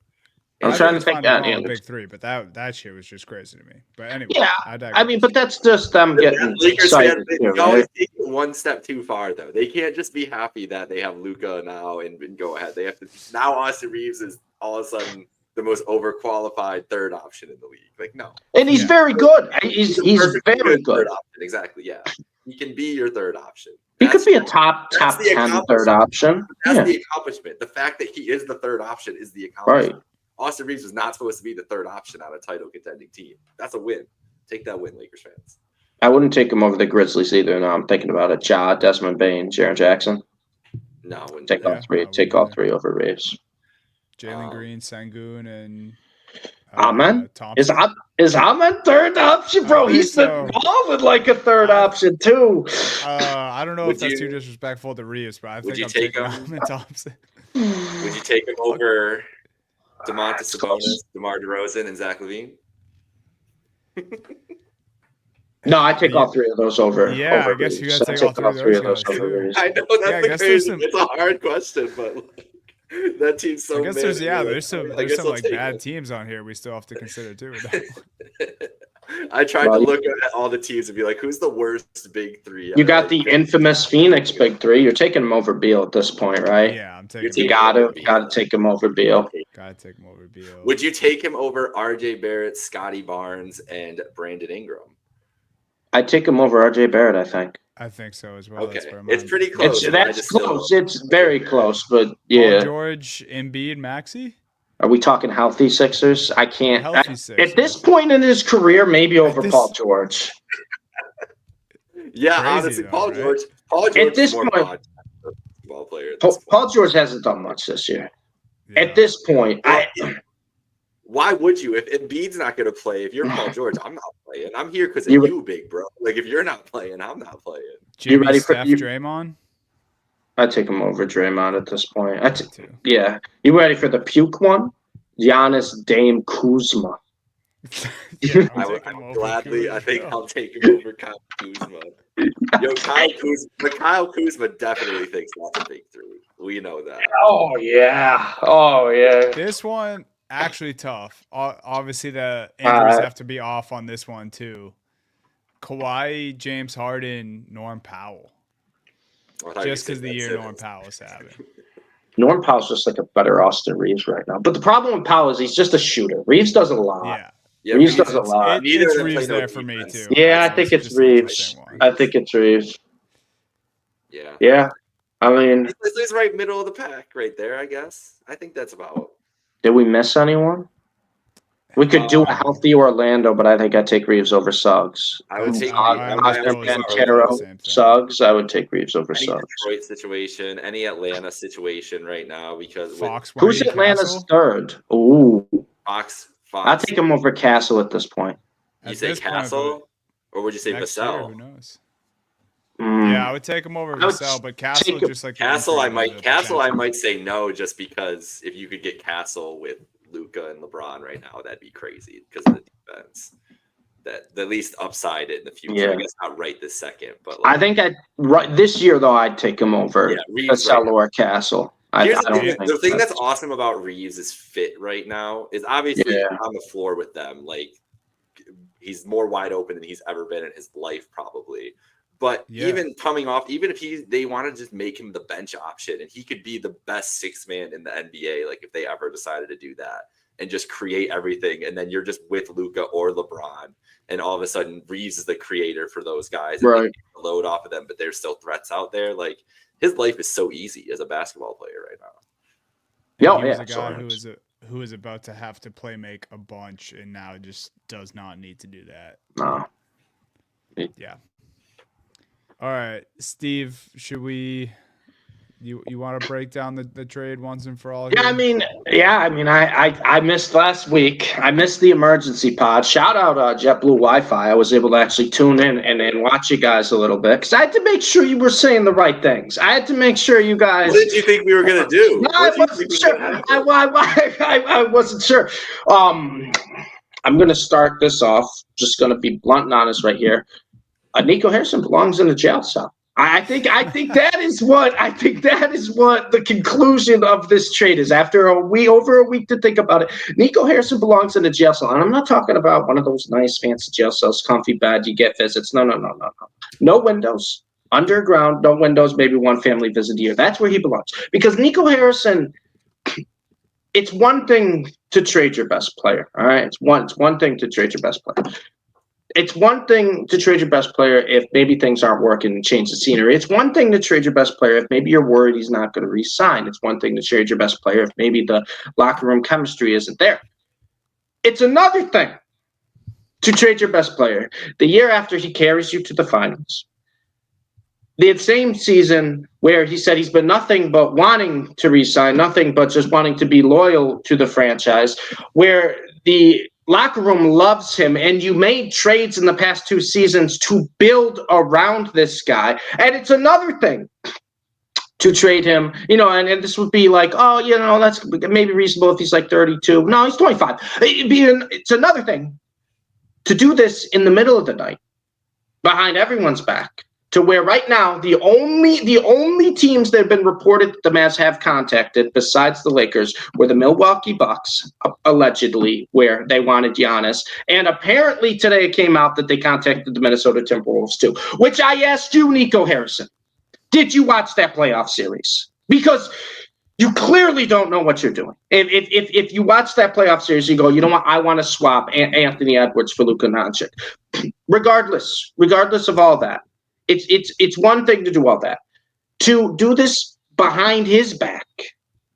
I'm trying to think that big three, but that shit was just crazy to me. But anyway, yeah, I mean, but that's just them getting Lakers excited. They always take it one step too far, though. They can't just be happy that they have Luka now and go ahead. They have to now. Austin Reeves is all of a sudden the most overqualified third option in the league. Like, no, and he's very good. He's very good. Third option. Exactly. Yeah, he can be your third option. He could be a top 10 third option. That's the accomplishment. The fact that he is the third option is the accomplishment. Right. Austin Reeves was not supposed to be the third option on a title contending team. That's a win. Take that win, Lakers fans. I wouldn't take him over the Grizzlies either. Now I'm thinking about it. Ja, Desmond Bain, Jaren Jackson. No, I wouldn't take all three. Take all three over Reeves. Jalen Green, Sangoon, and Amen. Is Amen third option, bro? He's been balling like a third option too. I don't know if that's too disrespectful to Reeves, but I think I'm taking Amen Thompson. Would you take him over DeMontis Sabonis, DeMar DeRozan, and Zach LaVine? No, I take all three of those over. Yeah, over I guess Reeves. you got to take all three of those over Reeves. I know that's crazy. It's a hard question, but that team's so. I guess there's some like bad teams on here we still have to consider too. I tried to look at all the teams and be like, who's the worst big three? You got the infamous Phoenix big three. You're taking him over Beal at this point, right? Yeah, I'm taking. You gotta take him over Beal. Gotta take him over Beal. Would you take him over R.J. Barrett, Scotty Barnes, and Brandon Ingram? I'd take him over R.J. Barrett. I think so as well. Okay, it's pretty close. That's close. It's very close, but yeah. Paul George, Embiid, Maxey. Are we talking healthy Sixers? I can't. Sixers. At this point in his career, maybe over Paul George. Yeah, honestly, Paul George. Paul George at this point, ball player. Paul George hasn't done much this year. Yeah. At this point, why would you? If Embiid's not going to play, if you're Paul George, I'm not playing. I'm here because of you, big bro. Like, if you're not playing, I'm not playing. Jimmy, you ready for Draymond? I'd take him over Draymond at this point. Yeah. You ready for the puke one? Giannis, Dame, Kuzma. Yeah, I would gladly. I think I'll take him over Kyle Kuzma. Yo, Kyle Kuzma definitely thinks that's a big three. We know that. Oh yeah. This one actually tough. Obviously, the injuries have to be off on this one too. Kawhi, James Harden, Norm Powell. Just because the year Norm Powell's having. Norm Powell's just like a better Austin Reeves right now. But the problem with Powell is he's just a shooter. Reeves does a lot. Yeah, Reeves does a lot. It's Reeves there for me too. Yeah, I think it's Reeves. Yeah. I mean, he's right middle of the pack, right there. I guess. I think that's about. Did we miss anyone? We could do a healthy Orlando, but I think I'd take Reeves over Suggs. I would take Suggs. I would take Reeves over any Suggs. Detroit situation, any Atlanta situation right now because who's Atlanta's third? Ooh, Fox. I'd take him over Castle at this point. You say Castle, or would you say Vassell? Who knows? Yeah, I would take him over Vassell, but Castle just like Castle. I might say no, just because if you could get Castle with Luka and LeBron right now, that'd be crazy because of the defense. That the least upside in the future. Yeah. I guess not right this second, but I think this year though I'd take him over Vassell or Castle. The thing that's awesome about Reeves' is fit right now is obviously on the floor with them. Like he's more wide open than he's ever been in his life, probably. But even coming off, even if they want to just make him the bench option, and he could be the best sixth man in the NBA, like if they ever decided to do that, and just create everything. And then you're just with Luka or LeBron. And all of a sudden Reeves is the creator for those guys. And Right. they get the load off of them, but there's still threats out there. Like his life is so easy as a basketball player right now. And he was Yeah, a guy who is about to have to play make a bunch and now just does not need to do that. No. Yeah. All right, Steve, should we you want to break down the trade once and for all here? I missed last week. I missed the emergency pod. Shout out JetBlue Wi-Fi. I was able to actually tune in and watch you guys a little bit because I had to make sure you were saying the right things. I had to make sure you guys. What did you think we were gonna do? No, I wasn't sure. I wasn't sure. I'm gonna start this off. Just gonna be blunt and honest right here. Nico Harrison belongs in a jail cell. I think that is what the conclusion of this trade is. After over a week to think about it, Nico Harrison belongs in a jail cell, and I'm not talking about one of those nice fancy jail cells, comfy bed, you get visits. No. No windows, underground, no windows, maybe one family visit a year. That's where he belongs. Because Nico Harrison, it's one thing to trade your best player. All right, it's one thing to trade your best player. It's one thing to trade your best player if maybe things aren't working and change the scenery. It's one thing to trade your best player if maybe you're worried he's not going to re-sign. It's one thing to trade your best player if maybe the locker room chemistry isn't there. It's another thing to trade your best player the year after he carries you to the finals. The same season where he said he's been nothing but wanting to re-sign, nothing but just wanting to be loyal to the franchise, where the locker room loves him, and you made trades in the past 2 seasons to build around this guy. And it's another thing to trade him, and this would be like, that's maybe reasonable if he's like 32. No, he's 25. It's another thing to do this in the middle of the night behind everyone's back, to where right now the only teams that have been reported that the Mavs have contacted besides the Lakers were the Milwaukee Bucks, allegedly, where they wanted Giannis. And apparently today it came out that they contacted the Minnesota Timberwolves too, which I asked you, Nico Harrison, did you watch that playoff series? Because you clearly don't know what you're doing. If you watch that playoff series, you go, you know what, I want to swap Anthony Edwards for Luka Doncic. Regardless of all that, it's one thing to do all that. To do this behind his back,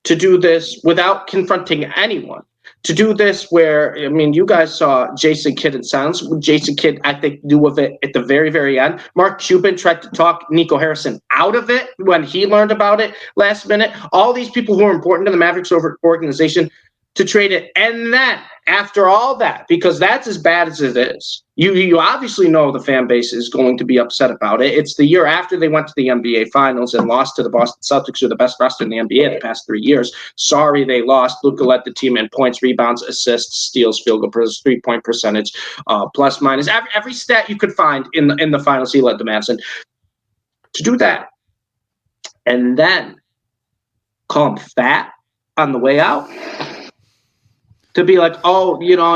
to do this without confronting anyone, to do this where, you guys saw Jason Kidd in silence. Jason Kidd, I think, knew of it at the very, very end. Mark Cuban tried to talk Nico Harrison out of it when he learned about it last minute. All these people who are important to the Mavericks organization to trade it. And then after all that, because that's as bad as it is, you obviously know the fan base is going to be upset about it. It's the year after they went to the NBA Finals and lost to the Boston Celtics, who are the best roster in the NBA the past 3 years. Sorry they lost. Luka led the team in points, rebounds, assists, steals, field goal percentage, 3-point percentage, plus minus. Every stat you could find in the finals, he led the Mavs. And to do that and then call him fat on the way out, to be like,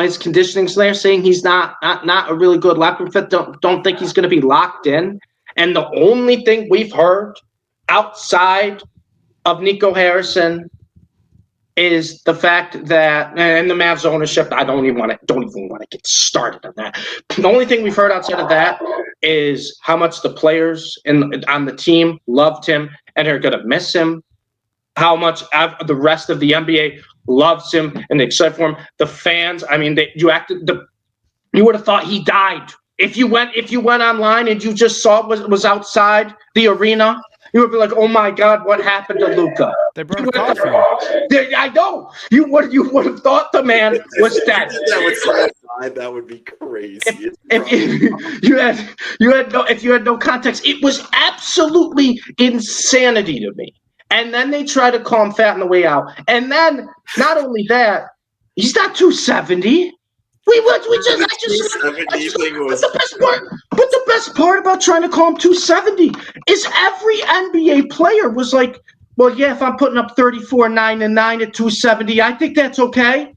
his conditioning's there, saying he's not a really good locker room fit. Don't think he's going to be locked in. And the only thing we've heard outside of Nico Harrison is the fact that, and the Mavs ownership, I don't even want to get started on that. The only thing we've heard outside of that is how much the players on the team loved him and are going to miss him. How much the rest of the NBA loves him and excited for him. The fans, you would have thought he died. If you went online and you just saw was outside the arena, you would be like, oh my God, what happened to Luka? They brought a coffee. I know. You would have thought the man was dead. That would be crazy. If you had no context, it was absolutely insanity to me. And then they try to call him fat on the way out. And then, not only that, he's not 270. But the best part about trying to call him 270 is every NBA player was like, well, yeah, if I'm putting up 34, 9, and 9 at 270, I think that's okay.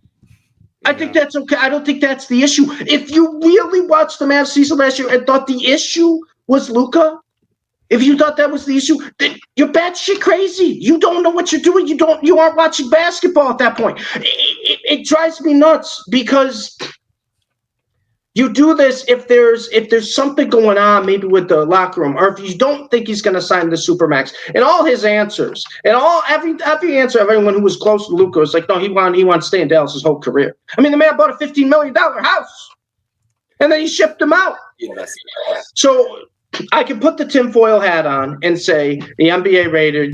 I think that's okay. I don't think that's the issue. If you really watched the Mavs season last year and thought the issue was Luka, if you thought that was the issue, then you're batshit crazy. You don't know what you're doing. You aren't watching basketball at that point. it drives me nuts because you do this if there's something going on, maybe with the locker room, or if you don't think he's going to sign the Supermax. And all his answers, and every answer of everyone who was close to Luka was like, no, he wanted to stay in Dallas his whole career. I mean, the man bought a $15 million house, and then he shipped him out. So I can put the tinfoil hat on and say the NBA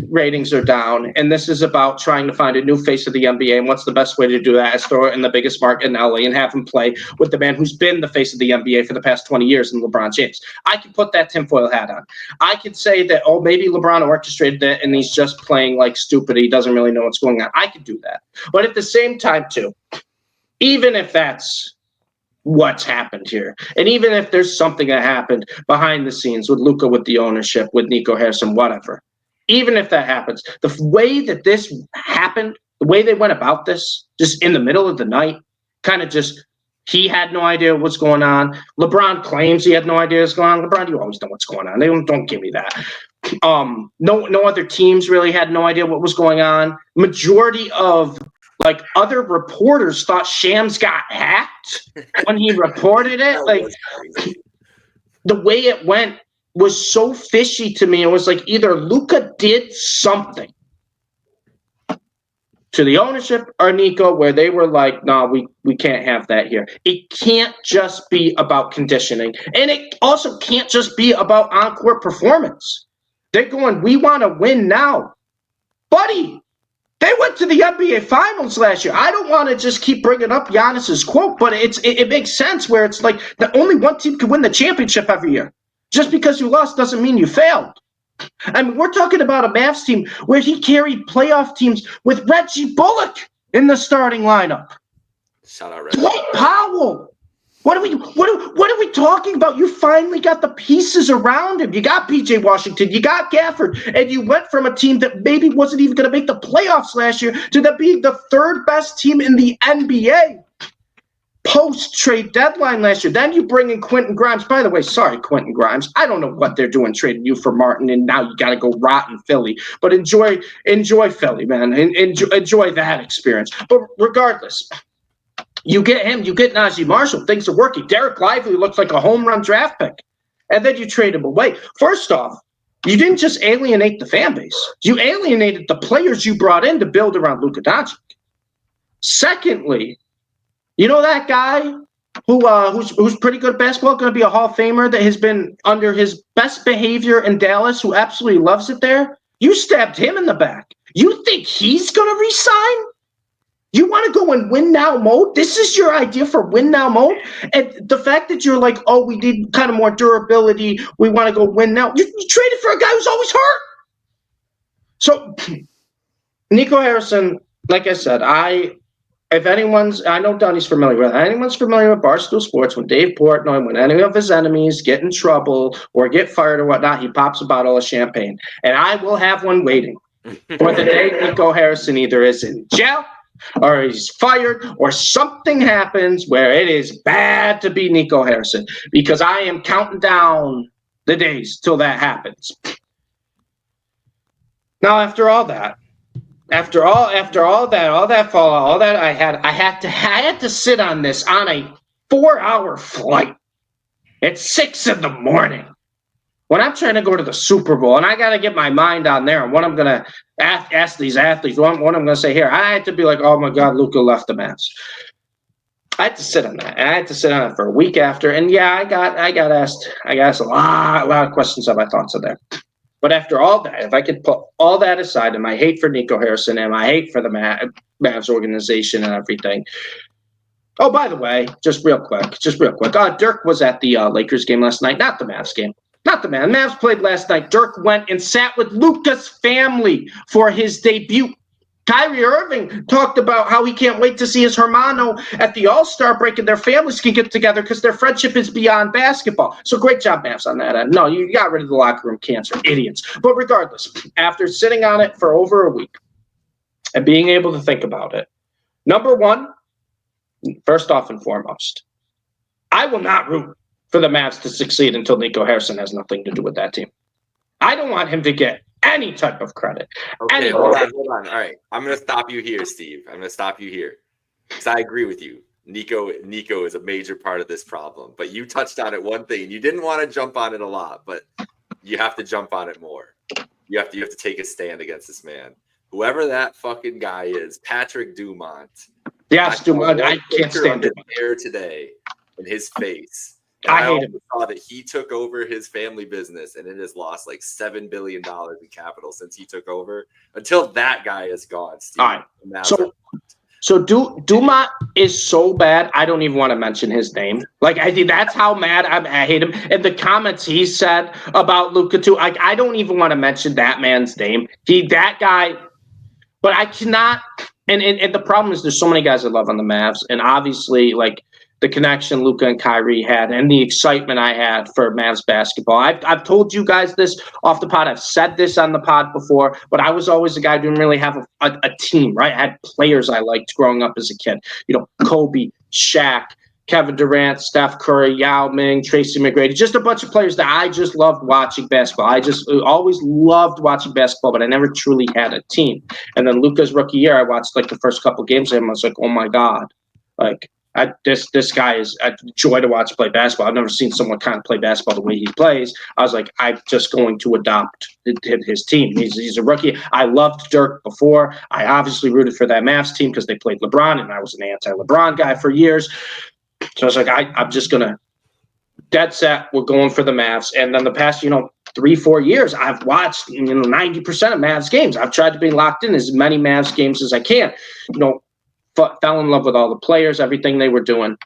ratings are down, and this is about trying to find a new face of the NBA. And what's the best way to do that is throw it in the biggest market in LA and have him play with the man who's been the face of the NBA for the past 20 years in LeBron James. I can put that tinfoil hat on. I could say that, oh, maybe LeBron orchestrated it and he's just playing like stupid. He doesn't really know what's going on. I could do that. But at the same time, too, even if that's what's happened here, and even if there's something that happened behind the scenes with Luka, with the ownership, with Nico Harrison, whatever, even if that happens, the way that this happened, the way they went about this, just in the middle of the night, kind of just, he had no idea what's going on. LeBron claims he had no idea what's going on. LeBron, you always know what's going on. They don't give me that. No other teams really had no idea what was going on. Majority of like other reporters thought Shams got hacked when he reported it. Like the way it went was so fishy to me. It was like either Luka did something to the ownership or Nico where they were like, no, we can't have that here. It can't just be about conditioning. And it also can't just be about on-court performance. They're going, we want to win now. Buddy, they went to the NBA Finals last year. I don't want to just keep bringing up Giannis's quote, but it makes sense where it's like that only one team can win the championship every year. Just because you lost doesn't mean you failed. I mean, we're talking about a Mavs team where he carried playoff teams with Reggie Bullock in the starting lineup. Shout out Reggie. Dwight Powell. What are we talking about? You finally got the pieces around him. You got PJ Washington, you got Gafford, and you went from a team that maybe wasn't even going to make the playoffs last year to that being the third best team in the NBA post-trade deadline last year. Then you bring in Quentin Grimes. By the way, sorry, Quentin Grimes. I don't know what they're doing trading you for Martin, and now you got to go rot in Philly. But enjoy Philly, man. Enjoy that experience. But regardless, you get him, you get Najee Marshall, things are working. Derek Lively looks like a home run draft pick. And then you trade him away. First off, you didn't just alienate the fan base. You alienated the players you brought in to build around Luka Doncic. Secondly, you know that guy who's pretty good at basketball, going to be a Hall of Famer that has been under his best behavior in Dallas, who absolutely loves it there? You stabbed him in the back. You think he's going to resign? You want to go in win now mode? This is your idea for win now mode? And the fact that you're like, oh, we need kind of more durability. We want to go win now. You traded for a guy who's always hurt. So Nico Harrison, like I said, I know Donnie's familiar with it. Anyone's familiar with Barstool Sports, when Dave Portnoy, when any of his enemies get in trouble or get fired or whatnot, he pops a bottle of champagne. And I will have one waiting for the day Nico Harrison either is in jail or he's fired, or something happens where it is bad to be Nico Harrison, because I am counting down the days till that happens. Now, after all that fallout, I had to sit on this on a 4-hour flight at 6 a.m. when I'm trying to go to the Super Bowl, and I got to get my mind on there and what I'm going to ask these athletes, what I'm going to say here. I had to be like, oh, my God, Luka left the Mavs. I had to sit on that. I had to sit on it for a week after. And, yeah, I got asked a lot of questions of my thoughts on there. But after all that, if I could put all that aside and my hate for Nico Harrison and my hate for the Mavs organization and everything. Oh, by the way, just real quick. Dirk was at the Lakers game last night, not the Mavs game. Not the man. Mavs played last night. Dirk went and sat with Luka's family for his debut. Kyrie Irving talked about how he can't wait to see his hermano at the All-Star break and their families can get together because their friendship is beyond basketball. So great job, Mavs, on that end. No, you got rid of the locker room cancer. Idiots. But regardless, after sitting on it for over a week and being able to think about it, number one, first off and foremost, I will not root for the Mavs to succeed until Nico Harrison has nothing to do with that team. I don't want him to get any type of credit. Okay, hold on. All right. I'm going to stop you here, Steve. I'm going to stop you here. because I agree with you. Nico is a major part of this problem. But you touched on it one thing, and you didn't want to jump on it a lot, but you have to jump on it more. You have to take a stand against this man. Whoever that fucking guy is, Patrick Dumont. Yes, Dumont. I can't stand it. Air today in his face. And I hate him. Saw that he took over his family business, and it has lost like $7 billion in capital since he took over. Until that guy is gone, Steve. All right. So Dumont is so bad, I don't even want to mention his name. Like, I think that's how mad I hate him. And the comments he said about Luka too, I don't even want to mention that man's name. That guy, but I cannot. And the problem is there's so many guys I love on the Mavs, and obviously like the connection Luka and Kyrie had, and the excitement I had for Mavs basketball. I've told you guys this off the pod. I've said this on the pod before, but I was always a guy who didn't really have a team, right? I had players I liked growing up as a kid. Kobe, Shaq, Kevin Durant, Steph Curry, Yao Ming, Tracy McGrady, just a bunch of players that I just loved watching basketball. I just always loved watching basketball, but I never truly had a team. And then Luka's rookie year, I watched like the first couple games of him. I was like, oh my God, like, this guy is a joy to watch play basketball. I've never seen someone kind of play basketball the way he plays. I was like, I'm just going to adopt his team. He's a rookie. I loved Dirk before. I obviously rooted for that Mavs team because they played LeBron, and I was an anti-LeBron guy for years. So I was like, I'm just going to dead set. We're going for the Mavs. And then the past, 3-4 years, I've watched 90% of Mavs games. I've tried to be locked in as many Mavs games as I can. Fell in love with all the players, everything they were doing.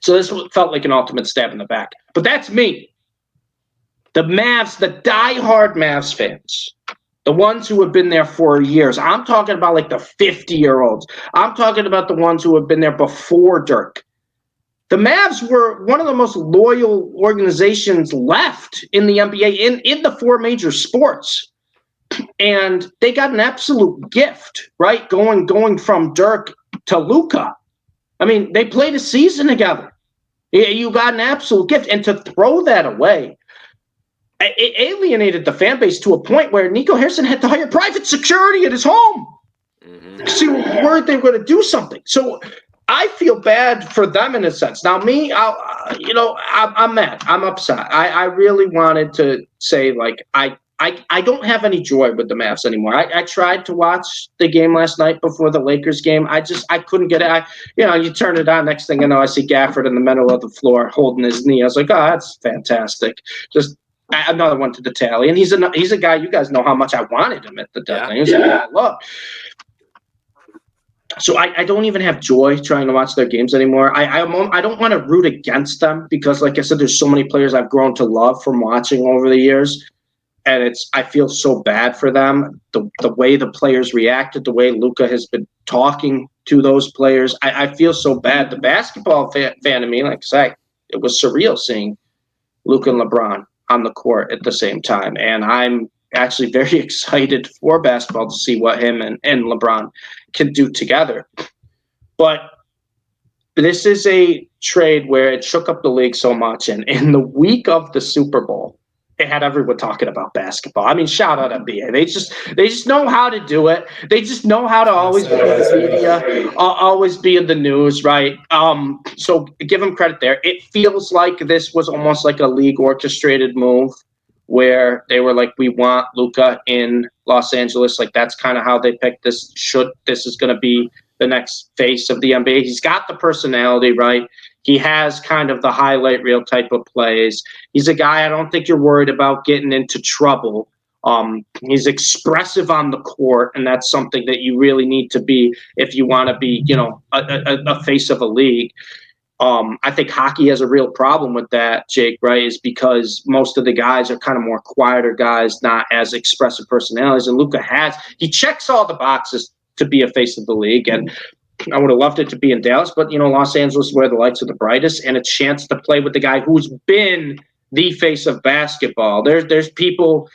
So this felt like an ultimate stab in the back. But that's me. The Mavs, the diehard Mavs fans, the ones who have been there for years. I'm talking about like the 50-year-olds. I'm talking about the ones who have been there before Dirk. The Mavs were one of the most loyal organizations left in the NBA, in the four major sports. And they got an absolute gift, right? Going from Dirk to Luka. I mean, they played a season together. You got an absolute gift. And to throw that away, it alienated the fan base to a point where Nico Harrison had to hire private security at his home. Mm-hmm. See, worried they were going to do something. So I feel bad for them in a sense. Now, me, I'm mad. I'm upset. I really wanted to say, like, I don't have any joy with the Mavs anymore. I tried to watch the game last night before the Lakers game. I couldn't get it. You turn it on. Next thing I know, I see Gafford in the middle of the floor holding his knee. I was like, oh, that's fantastic. Just another one to the tally. And he's a guy, you guys know how much I wanted him at the deadline. He was a guy I love. So I don't even have joy trying to watch their games anymore. I don't want to root against them because, like I said, there's so many players I've grown to love from watching over the years. And I feel so bad for them. The way the players reacted, the way Luka has been talking to those players, I feel so bad. The basketball fan of me, like I say, it was surreal seeing Luka and LeBron on the court at the same time. And I'm actually very excited for basketball to see what him and LeBron can do together. But this is a trade where it shook up the league so much. And in the week of the Super Bowl, it had everyone talking about basketball. I mean, shout out NBA. They just know how to do it. They just know how to always be in the media, always be in the news, right? So give them credit there. It feels like this was almost like a league orchestrated move where they were like, we want Luka in Los Angeles. Like, that's kind of how they picked this. This is going to be the next face of the NBA. He's got the personality, right? He has kind of the highlight reel type of plays. He's a guy I don't think you're worried about getting into trouble. He's expressive on the court, and that's something that you really need to be if you want to be, a face of a league. I think hockey has a real problem with that, Jake, right, is because most of the guys are kind of more quieter guys, not as expressive personalities. And Luka he checks all the boxes to be a face of the league. And I would have loved it to be in Dallas, but, Los Angeles is where the lights are the brightest, and a chance to play with the guy who's been the face of basketball. There's people,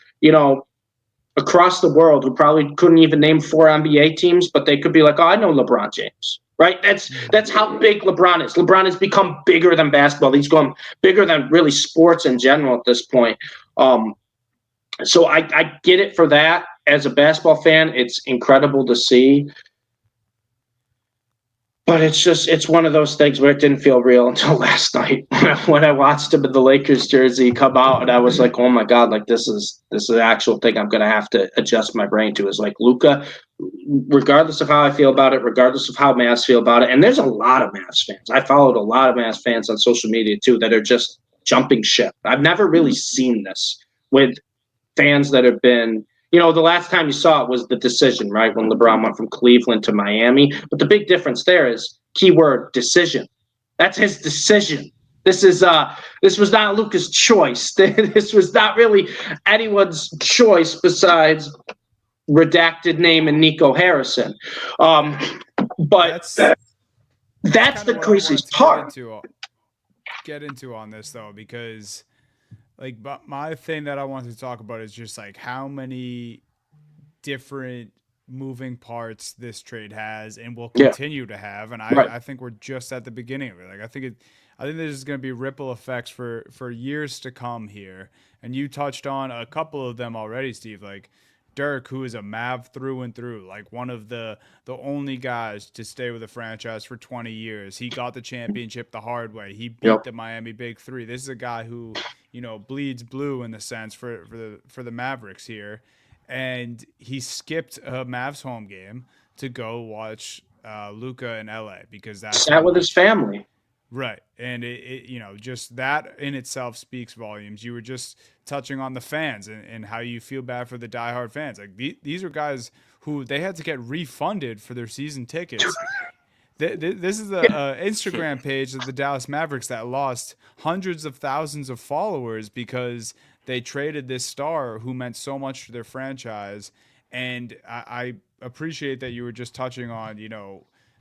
across the world who probably couldn't even name 4 NBA teams, but they could be like, oh, I know LeBron James, right? That's how big LeBron is. LeBron has become bigger than basketball. He's gone bigger than really sports in general at this point. So I get it for that. As a basketball fan, it's incredible to see. But it's one of those things where it didn't feel real until last night when I watched him in the Lakers jersey come out, and I was like, oh my God, like this is an actual thing I'm gonna have to adjust my brain to. Is like Luka, regardless of how I feel about it, regardless of how Mavs feel about it, and there's a lot of Mavs fans. I followed a lot of Mavs fans on social media too that are just jumping ship. I've never really seen this with fans that have been, the last time you saw it was the decision, right? When LeBron went from Cleveland to Miami. But the big difference there is keyword decision. That's his decision. This was not Luka's choice. This was not really anyone's choice besides redacted name and Nico Harrison. But that's the craziest part. Get into on this though, because but my thing that I wanted to talk about is just like how many different moving parts this trade has and will continue to have. And I think we're just at the beginning of it. Like I think there's going to be ripple effects for years to come here. And you touched on a couple of them already, Steve, like Dirk, who is a Mav through and through, like one of the only guys to stay with the franchise for 20 years. He got the championship the hard way. He beat the Miami Big Three. This is a guy who, bleeds blue in the sense for the Mavericks here. And he skipped a Mavs home game to go watch Luka in LA because that's sat with his family. Right. And it just that in itself speaks volumes. You were just touching on the fans and how you feel bad for the diehard fans. Like these are guys who they had to get refunded for their season tickets. This is the Instagram page of the Dallas Mavericks that lost hundreds of thousands of followers because they traded this star who meant so much to their franchise. And I appreciate that you were just touching on,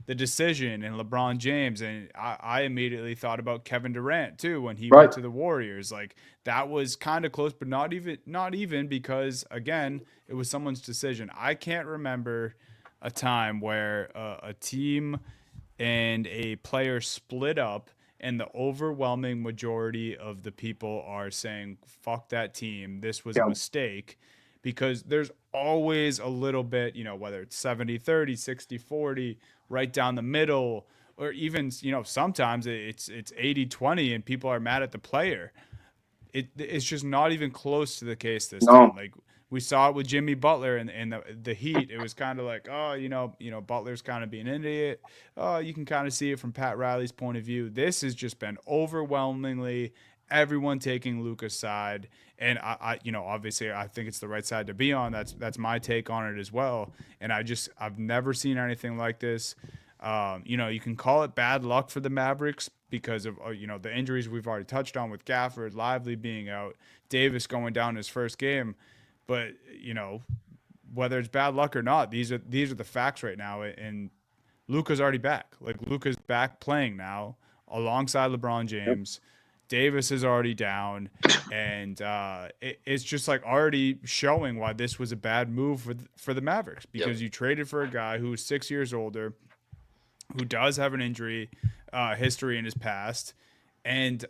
the decision and LeBron James. And I immediately thought about Kevin Durant too, when he went to the Warriors. Like that was kind of close, but not even because again, it was someone's decision. I can't remember a time where a team and a player split up and the overwhelming majority of the people are saying, fuck that team. This was a mistake. Because there's always a little bit, whether it's 70-30, 60-40, right down the middle, or even, sometimes it's 80-20 and people are mad at the player. It's just not even close to the case this time. Like we saw it with Jimmy Butler and the Heat. It was kind of like, Butler's kind of being an idiot. Oh, you can kind of see it from Pat Riley's point of view. This has just been overwhelmingly everyone taking Luka's side. And I obviously I think it's the right side to be on. That's my take on it as well. And I've never seen anything like this. You can call it bad luck for the Mavericks because of the injuries we've already touched on with Gafford, Lively being out, Davis going down his first game. But whether it's bad luck or not, these are the facts right now. And Luka's already back. Like Luka's back playing now alongside LeBron James. Davis is already down, and it's just like already showing why this was a bad move for the Mavericks because you traded for a guy who's 6 years older, who does have an injury history in his past. And,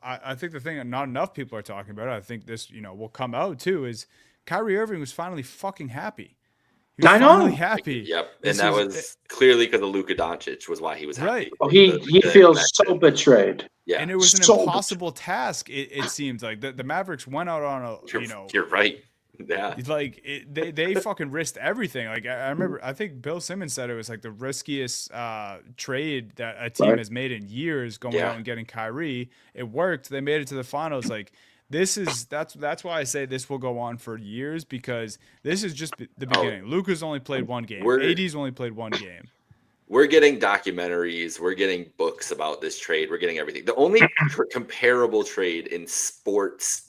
I think the thing that not enough people are talking about, I think this, will come out too, is Kyrie Irving was finally fucking happy. He was finally happy. Yep. And that was clearly because of Luka Doncic was why he was happy. Right. Oh, he feels so betrayed. Yeah. And it was an impossible task, it seems like. The Mavericks went out on a, You're right. Yeah. Like they fucking risked everything. Like I remember, I think Bill Simmons said it was like the riskiest trade that a team has made in years, going out and getting Kyrie. It worked. They made it to the finals. Like that's why I say this will go on for years, because this is just the beginning. Luka's only played one game. AD's only played one game. We're getting documentaries. We're getting books about this trade. We're getting everything. The only comparable trade in sports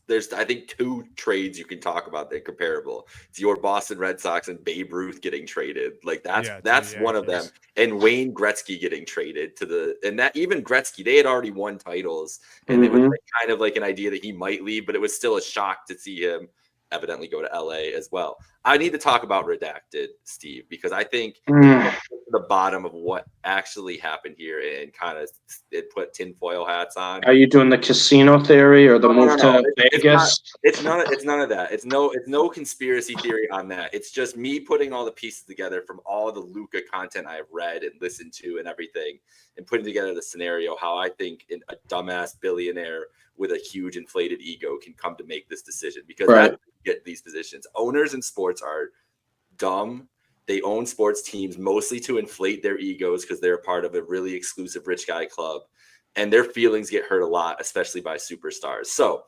there's I think two trades you can talk about that are comparable. It's your Boston Red Sox and Babe Ruth getting traded. Like that's one of them. And Wayne Gretzky getting traded and that even Gretzky, they had already won titles, and it was kind of like an idea that he might leave, but it was still a shock to see him evidently go to LA as well. I need to talk about Redacted, Steve, because I think the bottom of what actually happened here and kind of it put tinfoil hats on. Are you doing the casino theory or the move to Vegas? It's none of that. It's no conspiracy theory on that. It's just me putting all the pieces together from all the Luka content I've read and listened to and everything, and putting together the scenario how I think a dumbass billionaire with a huge inflated ego can come to make this decision, because that's how you get these positions. Owners in sports are dumb. They own sports teams mostly to inflate their egos because they're a part of a really exclusive rich guy club, and their feelings get hurt a lot, especially by superstars. So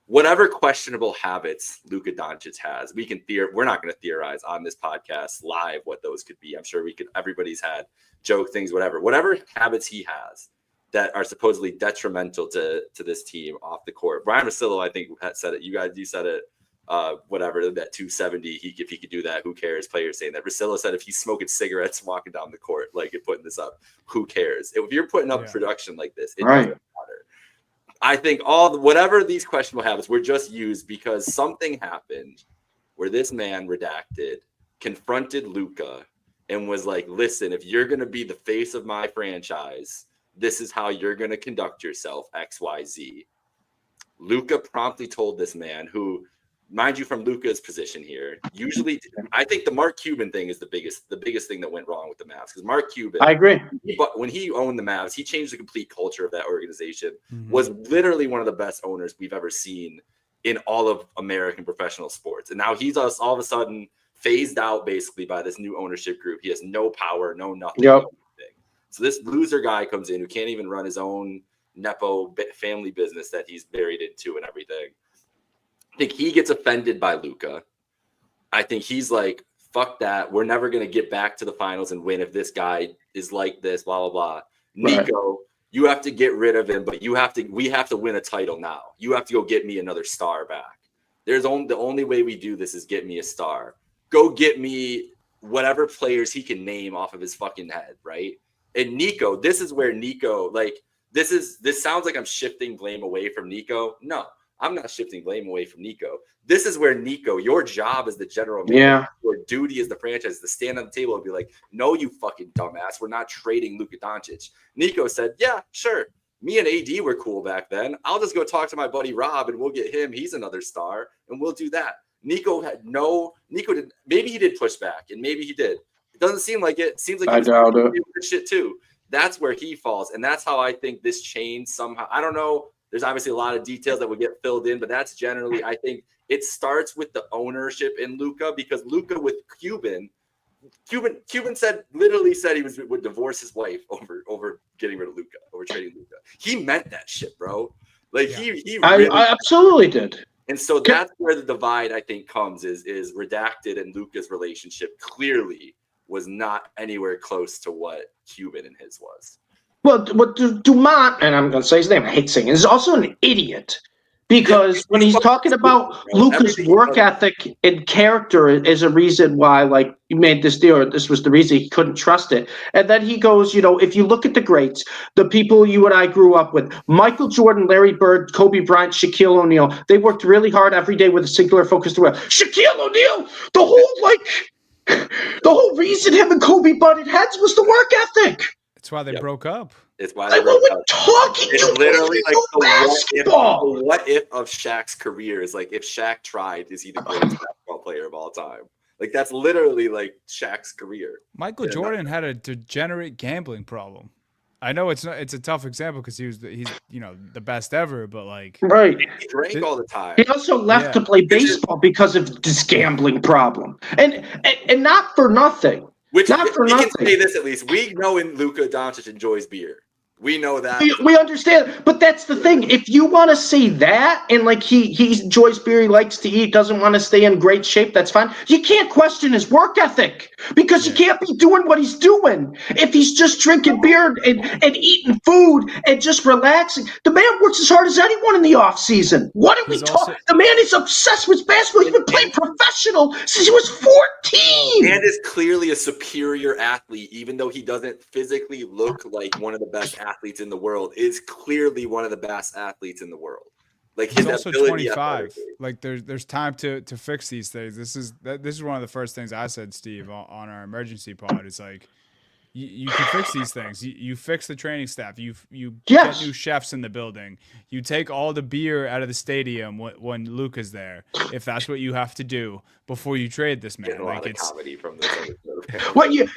whatever questionable habits Luka Doncic has, we're not going to theorize on this podcast live what those could be. I'm sure everybody's had joke things, whatever habits he has that are supposedly detrimental to this team off the court. Brian Russillo, I think, said it. You said it. Whatever, that 270, if he could do that, who cares? Players saying that. Russillo said if he's smoking cigarettes walking down the court, like you're putting this up, who cares? If you're putting up production like this, it doesn't matter. I think whatever these questionable habits were just used because something happened where this man Redacted confronted Luka and was like, listen, if you're going to be the face of my franchise, this is how you're going to conduct yourself, XYZ. Luka promptly told this man, who, mind you, from Luka's position here, usually I think the Mark Cuban thing is the biggest thing that went wrong with the Mavs, because Mark Cuban, I agree, but when he owned the Mavs, he changed the complete culture of that organization. Was literally one of the best owners we've ever seen in all of American professional sports, and now he's all of a sudden phased out basically by this new ownership group. He has no power, no nothing. Yep. So this loser guy comes in who can't even run his own Nepo family business that he's buried into and everything. I think he gets offended by Luka. I think he's like, fuck that. We're never going to get back to the finals and win if this guy is like this, blah, blah, blah. Nico, you have to get rid of him, but we have to win a title now. You have to go get me another star back. The only way we do this is get me a star. Go get me whatever players he can name off of his fucking head, right? And Nico, this is where Nico, like, this sounds like I'm shifting blame away from Nico. No, I'm not shifting blame away from Nico. This is where Nico, your job as the general manager, your duty as the franchise is to stand on the table and be like, no, you fucking dumbass. We're not trading Luka Doncic. Nico said, yeah, sure. Me and AD were cool back then. I'll just go talk to my buddy Rob and we'll get him. He's another star and we'll do that. Nico did. Maybe he did push back and maybe he did. It doesn't seem like it. Seems like I doubt it. Shit too. That's where he falls, and that's how I think this chain somehow. I don't know. There's obviously a lot of details that would get filled in, but that's generally, I think, it starts with the ownership in Luka, because Luka with Cuban literally said he would divorce his wife over getting rid of Luka, over trading Luka. He meant that shit, bro. Like he really, I absolutely did. And so that's where the divide, I think, comes is Redacted and Luka's relationship clearly was not anywhere close to what Cuban and his was. Well, Dumont, and I'm going to say his name, I hate saying it, is also an idiot. Because when he's talking about Luka's work ethic and character is a reason why, like, you made this deal, or this was the reason he couldn't trust it. And then he goes, if you look at the greats, the people you and I grew up with, Michael Jordan, Larry Bird, Kobe Bryant, Shaquille O'Neal, they worked really hard every day with a singular focus to win. Shaquille O'Neal, the whole reason him and Kobe butted heads was the work ethic. That's why they broke up. It's why they broke up. It's literally like the what if of Shaq's career is like, if Shaq tried, is he the greatest basketball player of all time? Like, that's literally like Shaq's career. Michael Jordan had a degenerate gambling problem. I know it's a tough example because he's the best ever, but like, right, he drank all the time. He also left to play baseball because of this gambling problem, and not for nothing. Not for nothing. We can say this at least. We know Luka Doncic enjoys beer. We know that. We understand, but that's the thing. If you want to say that, and like he enjoys beer, he likes to eat, doesn't want to stay in great shape, that's fine. You can't question his work ethic, because you can't be doing what he's doing if he's just drinking beer and eating food and just relaxing. The man works as hard as anyone in the off season. What are we talking? The man is obsessed with basketball. He's been playing professional since he was 14. And is clearly a superior athlete, even though he doesn't physically look like one of the best athletes in the world, is clearly one of the best athletes in the world. Like He's his also ability 25. athletically. Like there's time to fix these things. This is one of the first things I said, Steve, on our emergency pod. It's like you can fix these things. You fix the training staff. You get new Yes. chefs in the building. You take all the beer out of the stadium when Luka's there. If that's what you have to do before you trade this man, Getting a like lot of it's comedy from this other fan. What you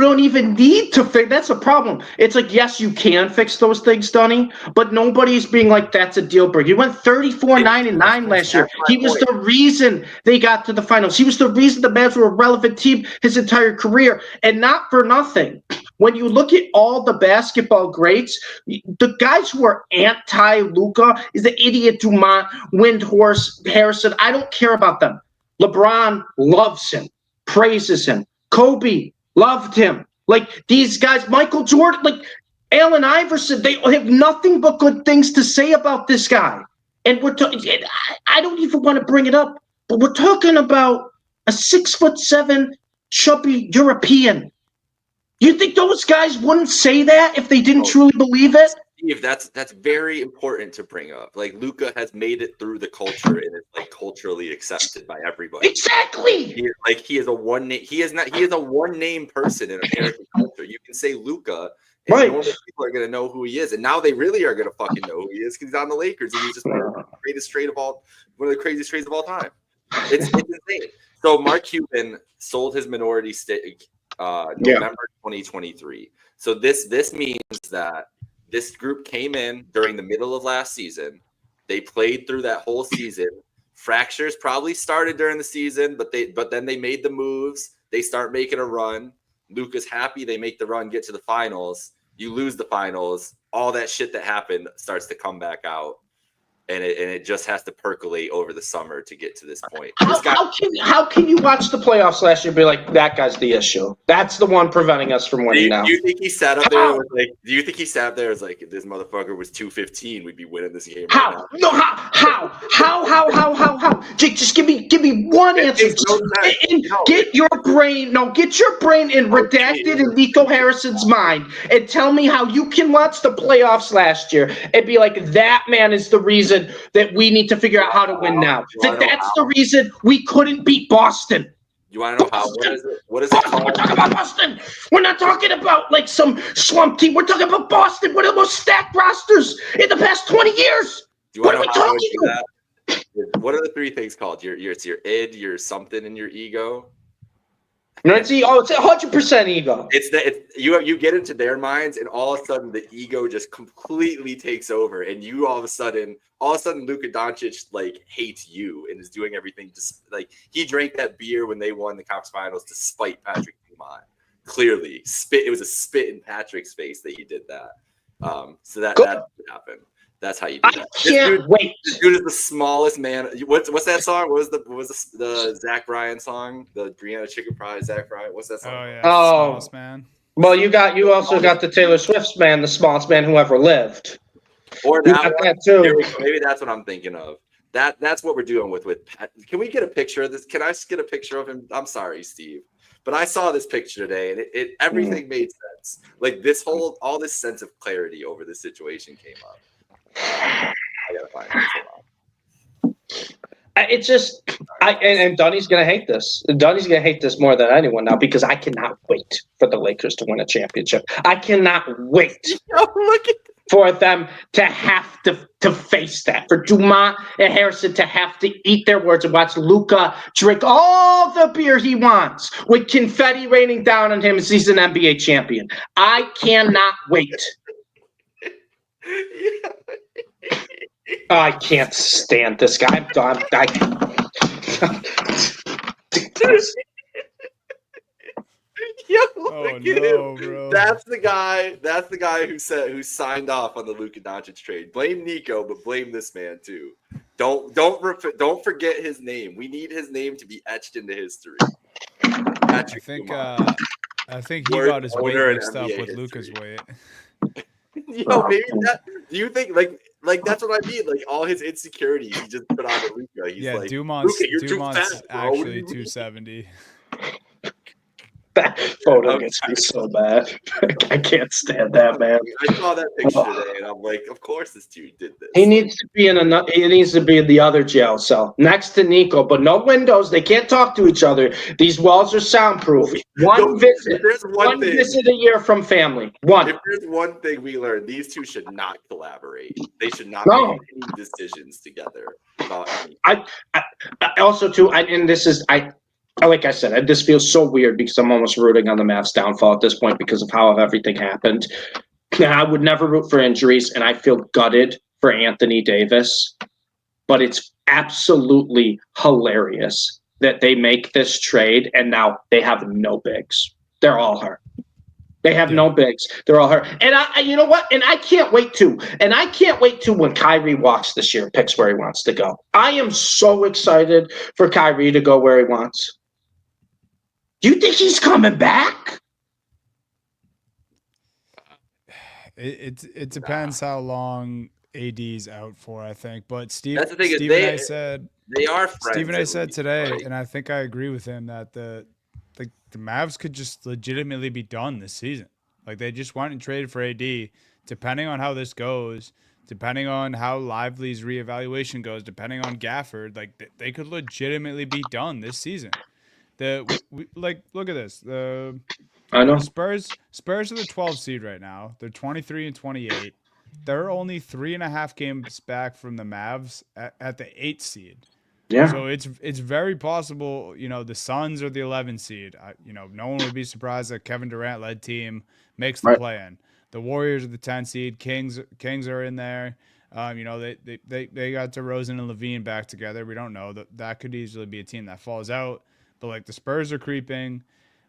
don't even need to fix. That's a problem. It's like, yes, you can fix those things, Dunny, but nobody's being like, that's a deal breaker. He went 34-9-9 last year. That's my He was point. the reason they got to the finals. He was the reason the Mavs were a relevant team his entire career, and not for nothing. When you look at all the basketball greats, the guys who are anti-Luka is the idiot Dumont, Windhorse, Harrison. I don't care about them. LeBron loves him, praises him. Kobe loved him. Like these guys, Michael Jordan, like Allen Iverson, they have nothing but good things to say about this guy. And I don't even want to bring it up, but we're talking about a 6'7" chubby European. You think those guys wouldn't say that if they didn't truly believe it? Steve, that's very important to bring up. Like Luka has made it through the culture and is like culturally accepted by everybody. Exactly. He is a one name. He is a one name person in American culture. You can say Luka, and Right. normal people are gonna know who he is, and now they really are gonna fucking know who he is because he's on the Lakers and he's just one of the craziest trades of all time. It's insane. So Mark Cuban sold his minority stake November 2023. So this means that this group came in during the middle of last season. They played through that whole season. Fractures probably started during the season, but then they made the moves. They start making a run. Luka's happy. They make the run, get to the finals. You lose the finals. All that shit that happened starts to come back out. And it just has to percolate over the summer to get to this point. How can you watch the playoffs last year and be like, that guy's the issue? That's the one preventing us from winning now. Do you think he sat up there and was like, do you think he sat up there and was like, if this motherfucker was 215, we'd be winning this game right now? No, how? Jake, just give me one answer. Get your brain in redacted in Nico Harrison's mind and tell me how you can watch the playoffs last year and be like, that man is the reason that we need to figure out how to win now. That's the reason we couldn't beat Boston. You want to know how? What is it called? We're talking about Boston. We're not talking about like some slump team. We're talking about Boston. One of the most stacked rosters in the past 20 years. Do you want to know how I would do that? What are the three things called? It's your id, your something, and your ego. It's 100% ego. You get into their minds, and all of a sudden the ego just completely takes over, and you all of a sudden Luka Doncic like hates you and is doing everything just like he drank that beer when they won the conference finals to spite Patrick Dumont. Clearly, it was a spit in Patrick's face that he did that. So that happened. That's how you do that. I can't wait. This dude is the smallest man. What's that song? What was the Zach Bryan song? The Brianna Chicken Pie, Zach Bryan. What's that song? Oh yeah, smallest man. Well, you also got the Taylor Swift's man, the smallest man who ever lived. Or that too. Maybe that's what I'm thinking of. That's what we're doing with. Can we get a picture of this? Can I get a picture of him? I'm sorry, Steve, but I saw this picture today, and everything made sense. Like all this sense of clarity over this situation came up. I gotta find it. It's just, and Dunny's gonna hate this. Dunny's gonna hate this more than anyone now because I cannot wait for the Lakers to win a championship. I cannot wait for them to have to face that. For Dumont and Harrison to have to eat their words and watch Luka drink all the beer he wants with confetti raining down on him as he's an NBA champion. I cannot wait. I can't stand this guy. I'm done. Look at him. Bro. That's the guy who signed off on the Luka Doncic trade. Blame Nico, but blame this man too. Don't forget his name. We need his name to be etched into history. I think he got his weight mixed up with Luka's weight. Maybe that. Do you think like that's what I mean? Like all his insecurities, he just put on to Luka. He's like, Dumont's Luka, you're too fat, bro. actually 270. That photo gets me so bad. I can't stand that, man. I saw that picture today, and I'm like, of course this dude did this. He needs to be in the other jail cell next to Nico, but no windows. They can't talk to each other. These walls are soundproof. One visit a year from family. One. If there's one thing we learned, these two should not collaborate. They should not make any decisions together about anything. I also too, and this is like I said, this feels so weird because I'm almost rooting on the Mavs' downfall at this point because of how everything happened. I would never root for injuries, and I feel gutted for Anthony Davis, but it's absolutely hilarious that they make this trade and now they have no bigs. They're all hurt. They have no bigs. They're all hurt. And you know what? And I can't wait to. And I can't wait to when Kyrie walks this year and picks where he wants to go. I am so excited for Kyrie to go where he wants. Do you think he's coming back? It depends how long AD's out for, I think. But Steve and I said they are friends. Steve and I said today, and I think I agree with him that the Mavs could just legitimately be done this season. Like they just went and traded for AD. Depending on how this goes, depending on how Lively's reevaluation goes, depending on Gafford, like they could legitimately be done this season. Look at this. I know. Spurs are the 12th seed right now. They're 23 and 28. They're only 3.5 games back from the Mavs at the 8th seed. Yeah. So it's very possible, the Suns are the 11th seed. No one would be surprised that Kevin Durant led team makes the play-in. The Warriors are the 10th seed. Kings are in there. They got DeRozan and Levine back together. We don't know that could easily be a team that falls out. But like the Spurs are creeping,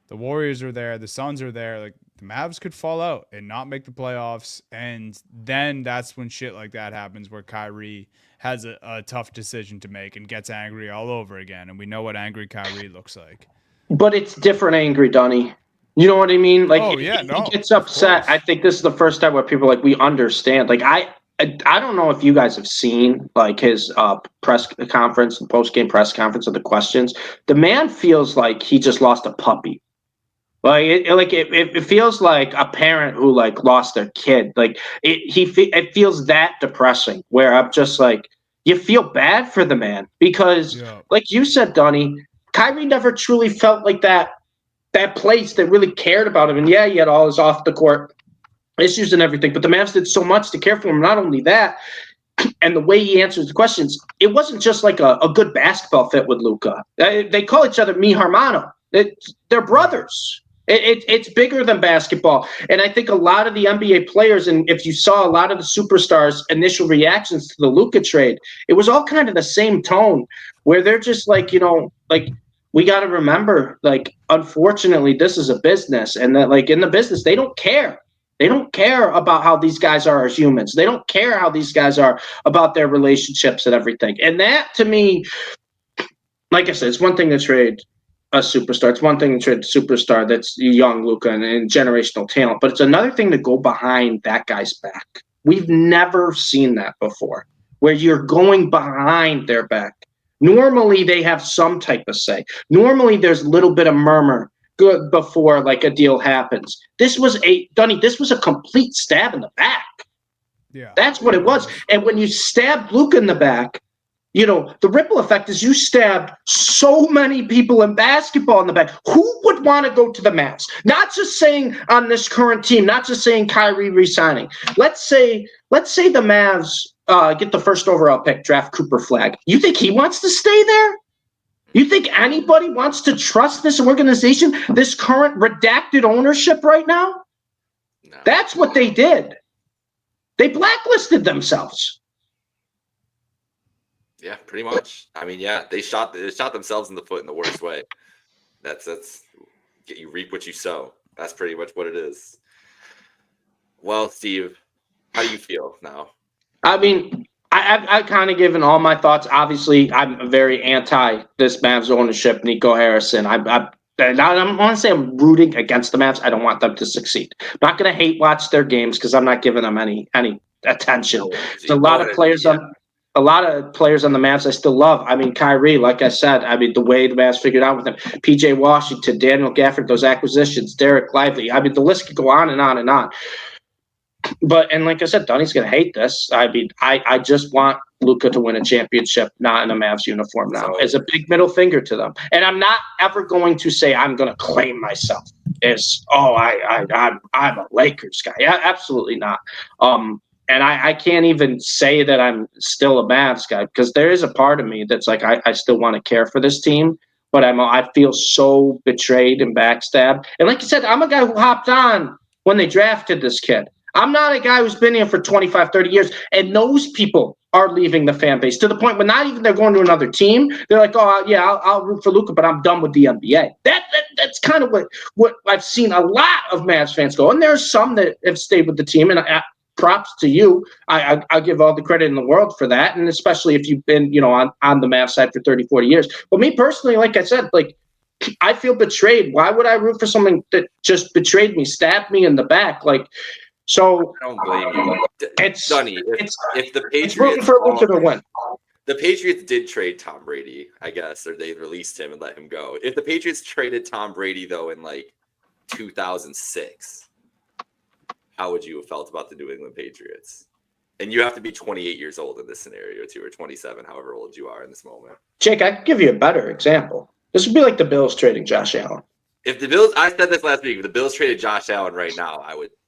the Warriors are there, the Suns are there. Like the Mavs could fall out and not make the playoffs, and then that's when shit like that happens, where Kyrie has a tough decision to make and gets angry all over again. And we know what angry Kyrie looks like. But it's different angry, Donnie. You know what I mean? Like, he gets upset. I think this is the first time where people are like, we understand. Like I don't know if you guys have seen like his press conference, the post-game press conference of the questions. The man feels like he just lost a puppy. Like it feels like a parent who like lost their kid. Like it feels that depressing. Where I'm just like, you feel bad for the man because, like you said, Donnie, Kyrie never truly felt like that place that really cared about him. And yeah, he had all his off the court issues and everything, but the Mavs did so much to care for him. Not only that, and the way he answers the questions, it wasn't just like a good basketball fit with Luka. They call each other mi hermano. They're brothers. It's bigger than basketball. And I think a lot of the NBA players, and if you saw a lot of the superstars' initial reactions to the Luka trade, it was all kind of the same tone where they're just like, we got to remember, like, unfortunately, this is a business, and that, like, in the business, they don't care. They don't care about how these guys are as humans. They don't care how these guys are about their relationships and everything. And that, to me, like I said, it's one thing to trade a superstar. It's one thing to trade a superstar that's young Luka and generational talent, but it's another thing to go behind that guy's back. We've never seen that before, where you're going behind their back. Normally, they have some type of say. Normally, there's a little bit of murmur before like a deal happens. This was a complete stab in the back. Yeah, that's what it was. And when you stab Luka in the back, the ripple effect is you stabbed so many people in basketball in the back. Who would want to go to the Mavs? Not just saying on this current team, not just saying Kyrie resigning. Let's say the Mavs get the first overall pick, draft Cooper Flagg. You think he wants to stay there? You think anybody wants to trust this organization, this current redacted ownership right now? No. That's what they did. They blacklisted themselves. Yeah, pretty much. I mean, yeah, they shot themselves in the foot in the worst way. That's you reap what you sow. That's pretty much what it is. Well, Steve, how do you feel now? I mean, I've kind of given all my thoughts. Obviously, I'm very anti this Mavs ownership, Nico Harrison. I want to say I'm rooting against the Mavs. I don't want them to succeed. I'm not going to hate watch their games because I'm not giving them any attention. There's a lot of players on a lot of players on the Mavs I still love. I mean, Kyrie, like I said, I mean, the way the Mavs figured out with him, PJ Washington, Daniel Gafford, those acquisitions, Derek Lively. I mean, the list could go on and on and on. But, and like I said, Donnie's going to hate this. I mean, I just want Luka to win a championship, not in a Mavs uniform now, as a big middle finger to them. And I'm not ever going to say I'm going to claim myself as, I'm a Lakers guy. Yeah, absolutely not. And I can't even say that I'm still a Mavs guy, because there is a part of me that's like, I still want to care for this team, but I feel so betrayed and backstabbed. And like you said, I'm a guy who hopped on when they drafted this kid. I'm not a guy who's been here for 25, 30 years, and those people are leaving the fan base to the point where not even they're going to another team. They're like, oh, yeah, I'll root for Luka, but I'm done with the NBA. That's kind of what I've seen a lot of Mavs fans go. And there's some that have stayed with the team, and props to you. I give all the credit in the world for that, and especially if you've been, on the Mavs side for 30, 40 years. But me personally, like I said, like, I feel betrayed. Why would I root for someone that just betrayed me, stabbed me in the back? Like, so I don't blame you. It's Sonny, if the it's rooting for Luka to win. The Patriots did trade Tom Brady, I guess, or they released him and let him go. If the Patriots traded Tom Brady, though, in like 2006, how would you have felt about the New England Patriots? And you have to be 28 years old in this scenario, too, or 27, however old you are in this moment. Jake, I can give you a better example. This would be like the Bills trading Josh Allen. If the Bills, I said this last week, if the Bills traded Josh Allen right now,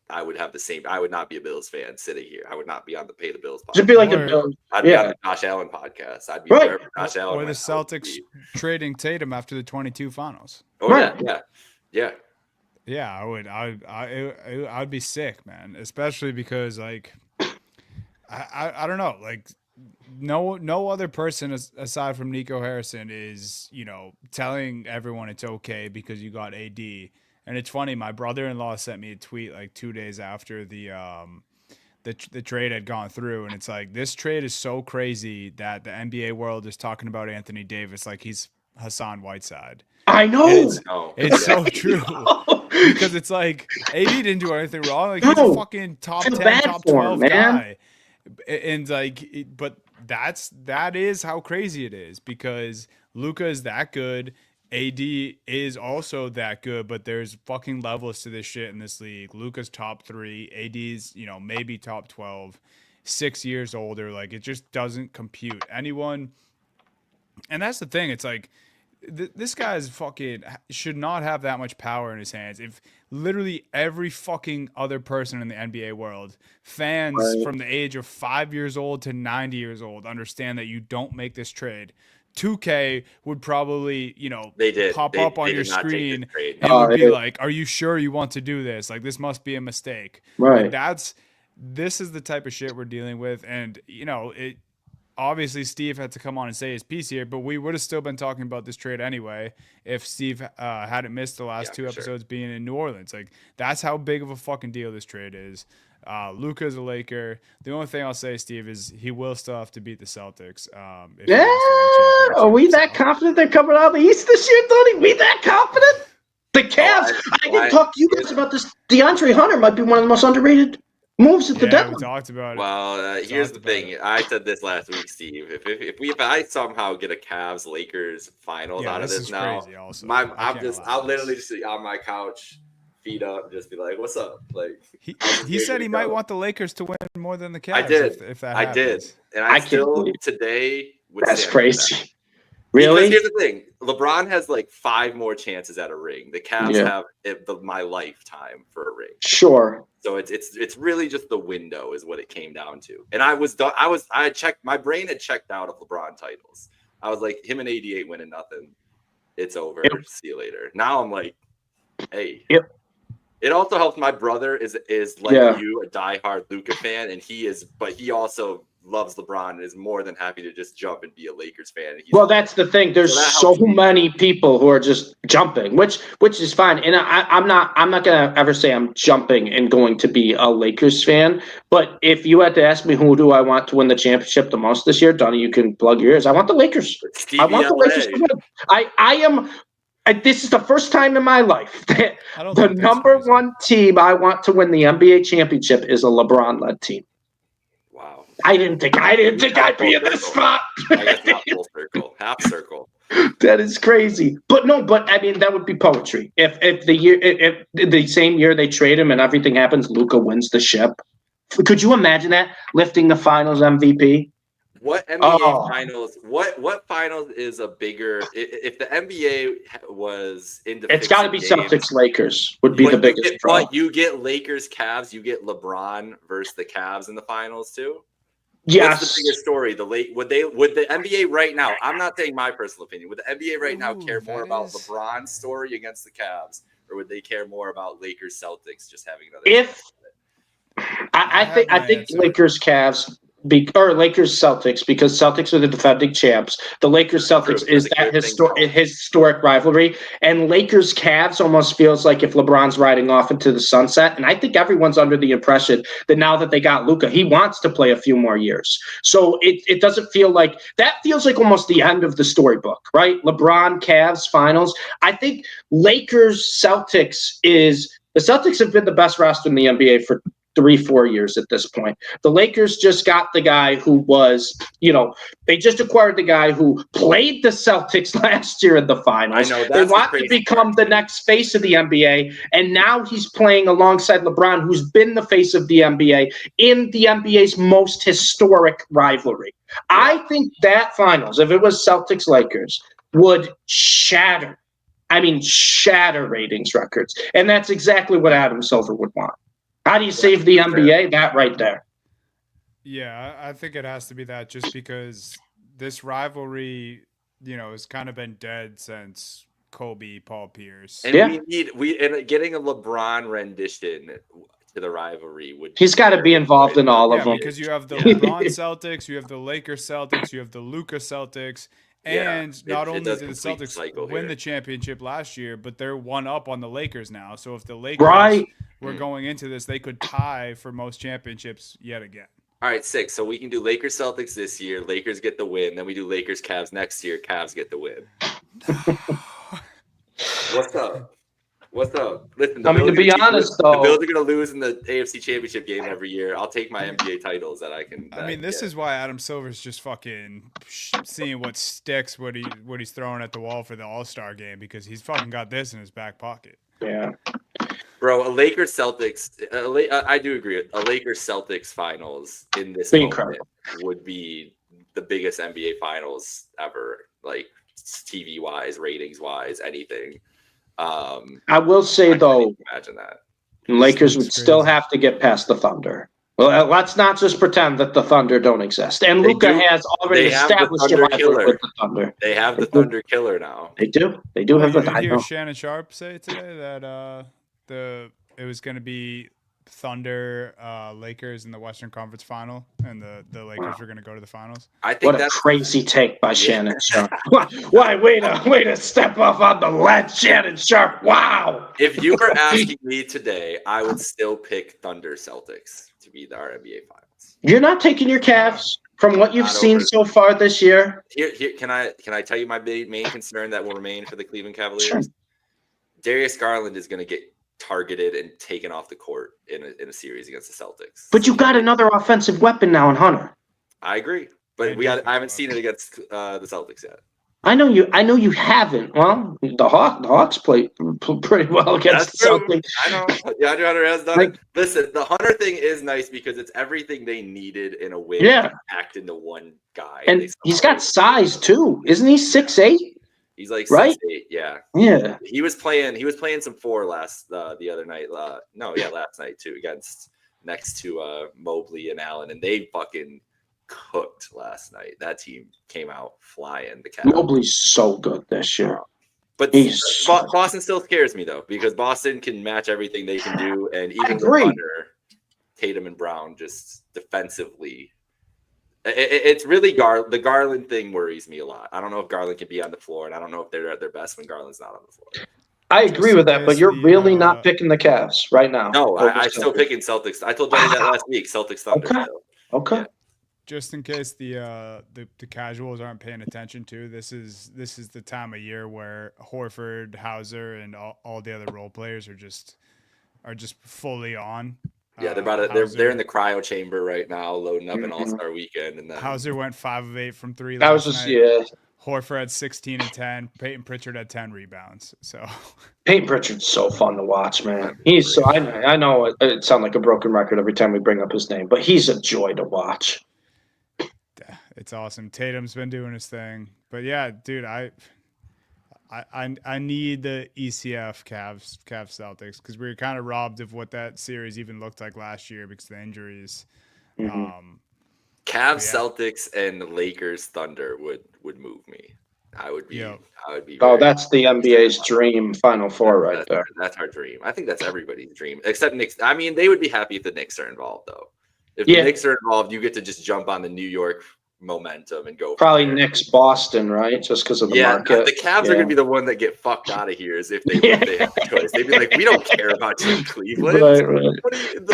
I would have the same. I would not be a Bills fan sitting here. I would not be on the Pay the Bills podcast. It'd be like the Bills. I'd be on the Josh Allen podcast. I'd be wherever Josh Allen. Or the Celtics trading Tatum after the 22 finals. Oh, right. Yeah. Yeah, I would. I'd be sick, man. Especially because, like, I don't know, like, no other person aside from Nico Harrison is, telling everyone it's okay because you got AD. And it's funny, my brother-in-law sent me a tweet like 2 days after the trade had gone through, and it's like, this trade is so crazy that the NBA world is talking about Anthony Davis like he's Hassan Whiteside. I know. It's so true. Because it's like, AD didn't do anything wrong. Like, he's a fucking top 10, top 12 guy. And like, but that is how crazy it is, because Luka is that good. AD is also that good, but there's fucking levels to this shit in this league. Luka's top 3, AD's, maybe top 12, 6 years older. Like, it just doesn't compute. Anyone, and that's the thing. It's like, this guy's fucking should not have that much power in his hands. If literally every fucking other person in the NBA world, fans from the age of 5 years old to 90 years old, understand that you don't make this trade, 2K would probably, pop up on your screen and would be like, are you sure you want to do this? Like, this must be a mistake. Right. Like, this is the type of shit we're dealing with. And, obviously Steve had to come on and say his piece here, but we would have still been talking about this trade anyway if Steve hadn't missed the last 2 episodes being in New Orleans. Like, that's how big of a fucking deal this trade is. Luka's a Laker. The only thing I'll say, Steve, is he will still have to beat the Celtics. Are we that confident they're coming out of the East this year, Tony? We that confident? The Cavs. I didn't talk to you guys about this. DeAndre Hunter might be one of the most underrated moves at the deadline. We talked about it. Well, here's the thing. I said this last week, Steve. If I somehow get a Cavs Lakers finals out of this now, I'll literally just sit on my couch, feet up, just be like, "What's up?" Like, he said he might want the Lakers to win more than the Cavs. I did. If that I happens. did, and I still today would. That's crazy. That. Really? Because here's the thing: LeBron has like 5 more chances at a ring. The Cavs have my lifetime for a ring. Sure. So it's really just the window is what it came down to. And I checked, my brain had checked out of LeBron titles. I was like, him and 88 winning nothing. It's over. Yep. See you later. Now I'm like, hey. Yep. It also helps. My brother is like you, a diehard Luka fan, and he also loves LeBron and is more than happy to just jump and be a Lakers fan. Well, that's the thing. There's so many people who are just jumping, which is fine. And I'm not gonna ever say I'm jumping and going to be a Lakers fan. But if you had to ask me who do I want to win the championship the most this year, Donnie, you can plug your ears. I want the Lakers. I want the Lakers to win. I am. This is the first time in my life that the number one team I want to win the NBA championship is a LeBron-led team. Wow. I didn't think I'd be in this spot. I guess not full circle, half circle. That is crazy. But I mean, that would be poetry. If the same year they trade him and everything happens, Luka wins the ship. Could you imagine that, lifting the Finals MVP? What NBA finals? What finals is a bigger? If the NBA was into, it's got to be Celtics Lakers would be the biggest draw. But you get Lakers Cavs, you get LeBron versus the Cavs in the finals too. Yes. What's the biggest story? Would the NBA right now? I'm not saying my personal opinion. Would the NBA right now care more about LeBron's story against the Cavs, or would they care more about Lakers Celtics just having another? I think Lakers Cavs. Or Lakers Celtics, because Celtics are the defending champs. The Lakers Celtics is that historic rivalry, and Lakers Cavs almost feels like if LeBron's riding off into the sunset. And I think everyone's under the impression that now that they got Luka, he wants to play a few more years. So it doesn't feel like that. Feels like almost the end of the storybook, right? LeBron Cavs finals. I think Lakers Celtics the Celtics have been the best roster in the NBA for 3-4 years at this point. The Lakers just got the guy who was, they just acquired the guy who played the Celtics last year in the finals. I know, they want to become the next face of the NBA, and now he's playing alongside LeBron, who's been the face of the NBA in the NBA's most historic rivalry. I think that finals, if it was Celtics Lakers, would shatter ratings records. And that's exactly what Adam Silver would want. How do you save the NBA? That right there. Yeah, I think it has to be that, just because this rivalry, has kind of been dead since Kobe, Paul Pierce. And getting a LeBron rendition to the rivalry would. He's got to be involved in all of them. Because you have the LeBron Celtics, you have the Lakers Celtics, you have the Luka Celtics. And not only did the Celtics win the championship last year, but they're one up on the Lakers now. So if the Lakers were going into this, they could tie for most championships yet again. All right, 6. So we can do Lakers Celtics this year. Lakers get the win. Then we do Lakers Cavs next year. Cavs get the win. What's up? Listen, to be honest, though, the Bills are going to lose in the AFC Championship game every year. I'll take my NBA titles that I can. This is why Adam Silver's just fucking seeing what sticks, what he's throwing at the wall for the All-Star game, because he's fucking got this in his back pocket. Yeah, bro. A Lakers Celtics. I do agree. A Lakers Celtics finals in this moment would be the biggest NBA finals ever, like TV wise, ratings wise, anything. I will say though, imagine that Lakers would still have to get past the Thunder. Well, let's not just pretend that the Thunder don't exist. And Luka has already established a rivalry with the Thunder. They have the Thunder killer now. They do. They do have the. I hear Shannon Sharp say today that it was going to be Thunder Lakers in the Western Conference Final, and the Lakers were going to go to the finals. I think that's a crazy take by Shannon Sharp. Why? Way to step off on the ledge, Shannon Sharp. Wow. If you were asking me today, I would still pick Thunder Celtics to be our NBA finals. You're not taking your Cavs from what you've seen so far this year. Here, can I tell you my main concern that will remain for the Cleveland Cavaliers? Sure. Darius Garland is going to get targeted and taken off the court in a series against the Celtics. But you've got another offensive weapon now in Hunter. I agree, but I haven't seen it against the Celtics yet. I know you haven't. Well, the Hawks play pretty well against the Celtics. I know. DeAndre Hunter has done it. Listen, the Hunter thing is nice because it's everything they needed in a way to act into one guy. And he's got size too. Isn't he 6'8"? He's like 6'8", yeah. Yeah. He was playing some 4 the other night. Last night too, next to Mobley and Allen, and they fucking cooked last night. That team came out flying. Mobley's so good this year. But Boston still scares me though, because Boston can match everything they can do, and even with Hunter, Tatum and Brown just defensively. It's really the Garland thing worries me a lot. I don't know if Garland can be on the floor, and I don't know if they're at their best when Garland's not on the floor. I agree with that, but you're really not picking the Cavs right now. No, I'm still picking Celtics. I told Johnny that last week. Celtics Thunder. Okay. Yeah. Just in case the casuals aren't paying attention to, this is the time of year where Horford, Hauser, and all the other role players are just fully on. Yeah, they're in the cryo chamber right now, loading up an All-Star weekend, and then Hauser went 5 of 8 from 3 I was last just night. Horford had 16 and 10. Peyton Pritchard had 10 rebounds. So Peyton Pritchard's so fun to watch, man. He's so I know it sounds like a broken record every time we bring up his name, but he's a joy to watch. It's awesome. Tatum's been doing his thing, but yeah, dude, I need the ECF Cavs Celtics because we were kind of robbed of what that series even looked like last year because of the injuries. Cavs, Celtics, and Lakers Thunder would move me. I would be. Oh, that's the NBA's dream Final Four right there. That's our dream. I think that's everybody's dream, except Knicks. I mean, they would be happy if the Knicks are involved, though. If the Knicks are involved, you get to just jump on the New York momentum and go. Probably Knicks Boston, right? Just because of the market. The Cavs are going to be the one that get fucked out of here, as if they have the choice. They'd be like, we don't care about you in Cleveland.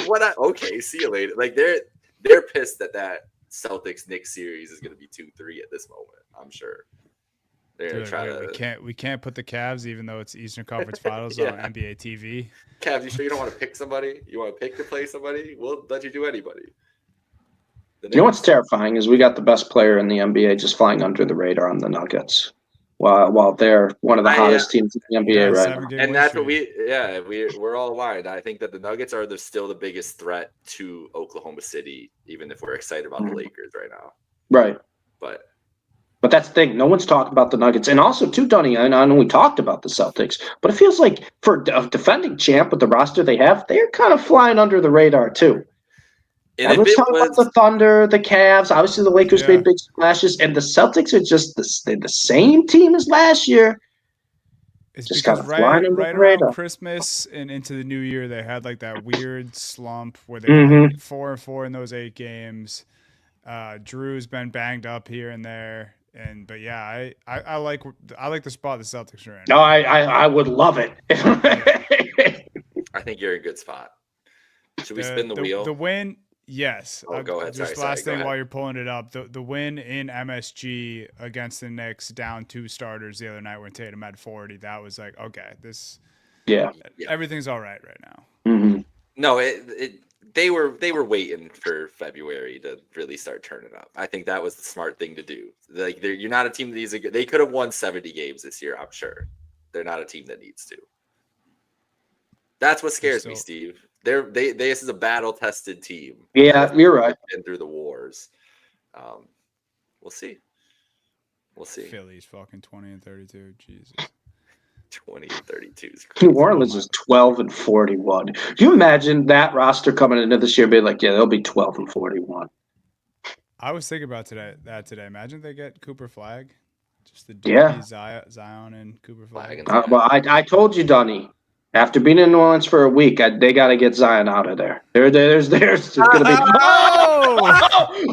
Right. Okay, see you later. Like they're pissed that Celtics Knicks series is going to be 2-3 at this moment. I'm sure. They're going to try to. We can't put the Cavs, even though it's Eastern Conference Finals on NBA TV. Cavs, you sure you don't want to pick somebody? You want to pick to play somebody? We'll let you do anybody. You know what's terrifying is we got the best player in the NBA just flying under the radar on the Nuggets, while they're one of the hottest teams in the NBA right now. And that's what we're all aligned. I think that the Nuggets are still the biggest threat to Oklahoma City, even if we're excited about the Lakers right now. Right. But that's the thing. No one's talking about the Nuggets. And also, too, Dunny, I know we talked about the Celtics, but it feels like for a defending champ with the roster they have, they're kind of flying under the radar, too. Everyone's talking about the Thunder, the Cavs. Obviously, the Lakers made big splashes, and the Celtics are just the same team as last year. It's just because right around Christmas and into the new year, they had like that weird slump where they went 4-4 in those 8 games. Drew's been banged up here and there, but yeah, I like the spot the Celtics are in. No, I would love it. I think you're in a good spot. Should we spin the wheel? The win. Yes. Oh, go ahead. Just last thing while you're pulling it up, the win in MSG against the Knicks down 2 starters the other night when Tatum had 40. That was like, okay, everything's all right now. Mm-hmm. No, they were waiting for February to really start turning up. I think that was the smart thing to do. Like you're not a team that they could have won 70 games this year. I'm sure they're not a team that needs to. That's what scares me, Steve. This is a battle-tested team. Yeah, you're right. Been through the wars. We'll see. Philly's fucking 20 and 32. Jesus. 20 and 32 is crazy. New Orleans is 12 and 41. Can you imagine that roster coming into this year being like, they'll be 12 and 41? I was thinking about that today. Imagine they get Cooper Flag. Just the Dookie, Zion and Cooper Flag. Well, I told you, Dunny. After being in New Orleans for a week, they got to get Zion out of there. There's going to be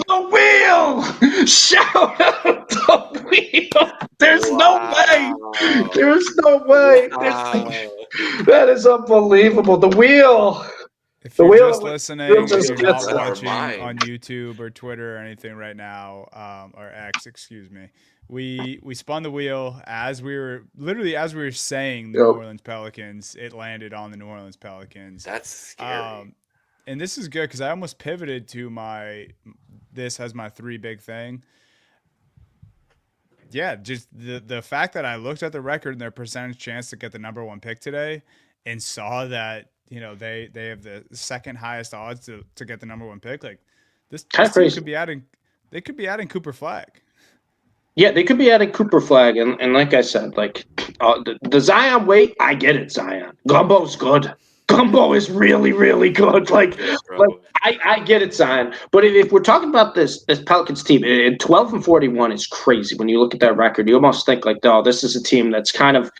the wheel. Shout out the wheel. There's no way. There's no way. That is unbelievable. The wheel. If you're just listening, you're not watching on YouTube or Twitter or anything right now, or X, excuse me. We spun the wheel as we were saying the New Orleans Pelicans. It landed on the New Orleans Pelicans. That's scary. And this is good because I almost pivoted to this as my 3 big thing. Yeah, just the fact that I looked at the record and their percentage chance to get the number 1 pick today and saw that, they have the second highest odds to get the number 1 pick. Like this team could be adding Cooper Flag. Yeah, they could be adding Cooper Flag, and like I said, like the Zion weight, I get it. Zion Gumbo's good. Gumbo is really, really good. Like I get it, Zion. But if we're talking about this Pelicans team, 12 and 41 is crazy. When you look at that record, you almost think like, oh, this is a team that's kind of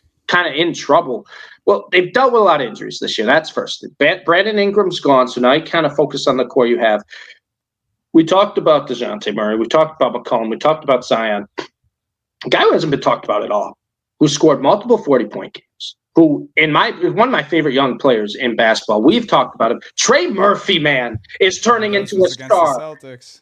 in trouble. Well, they've dealt with a lot of injuries this year. That's first. Brandon Ingram's gone, so now you kind of focus on the core you have. We talked about DeJounte Murray. We talked about McCollum. We talked about Zion. A guy who hasn't been talked about at all, who scored multiple 40-point games, who is one of my favorite young players in basketball. We've talked about him. Trey Murphy, man, is turning into a star.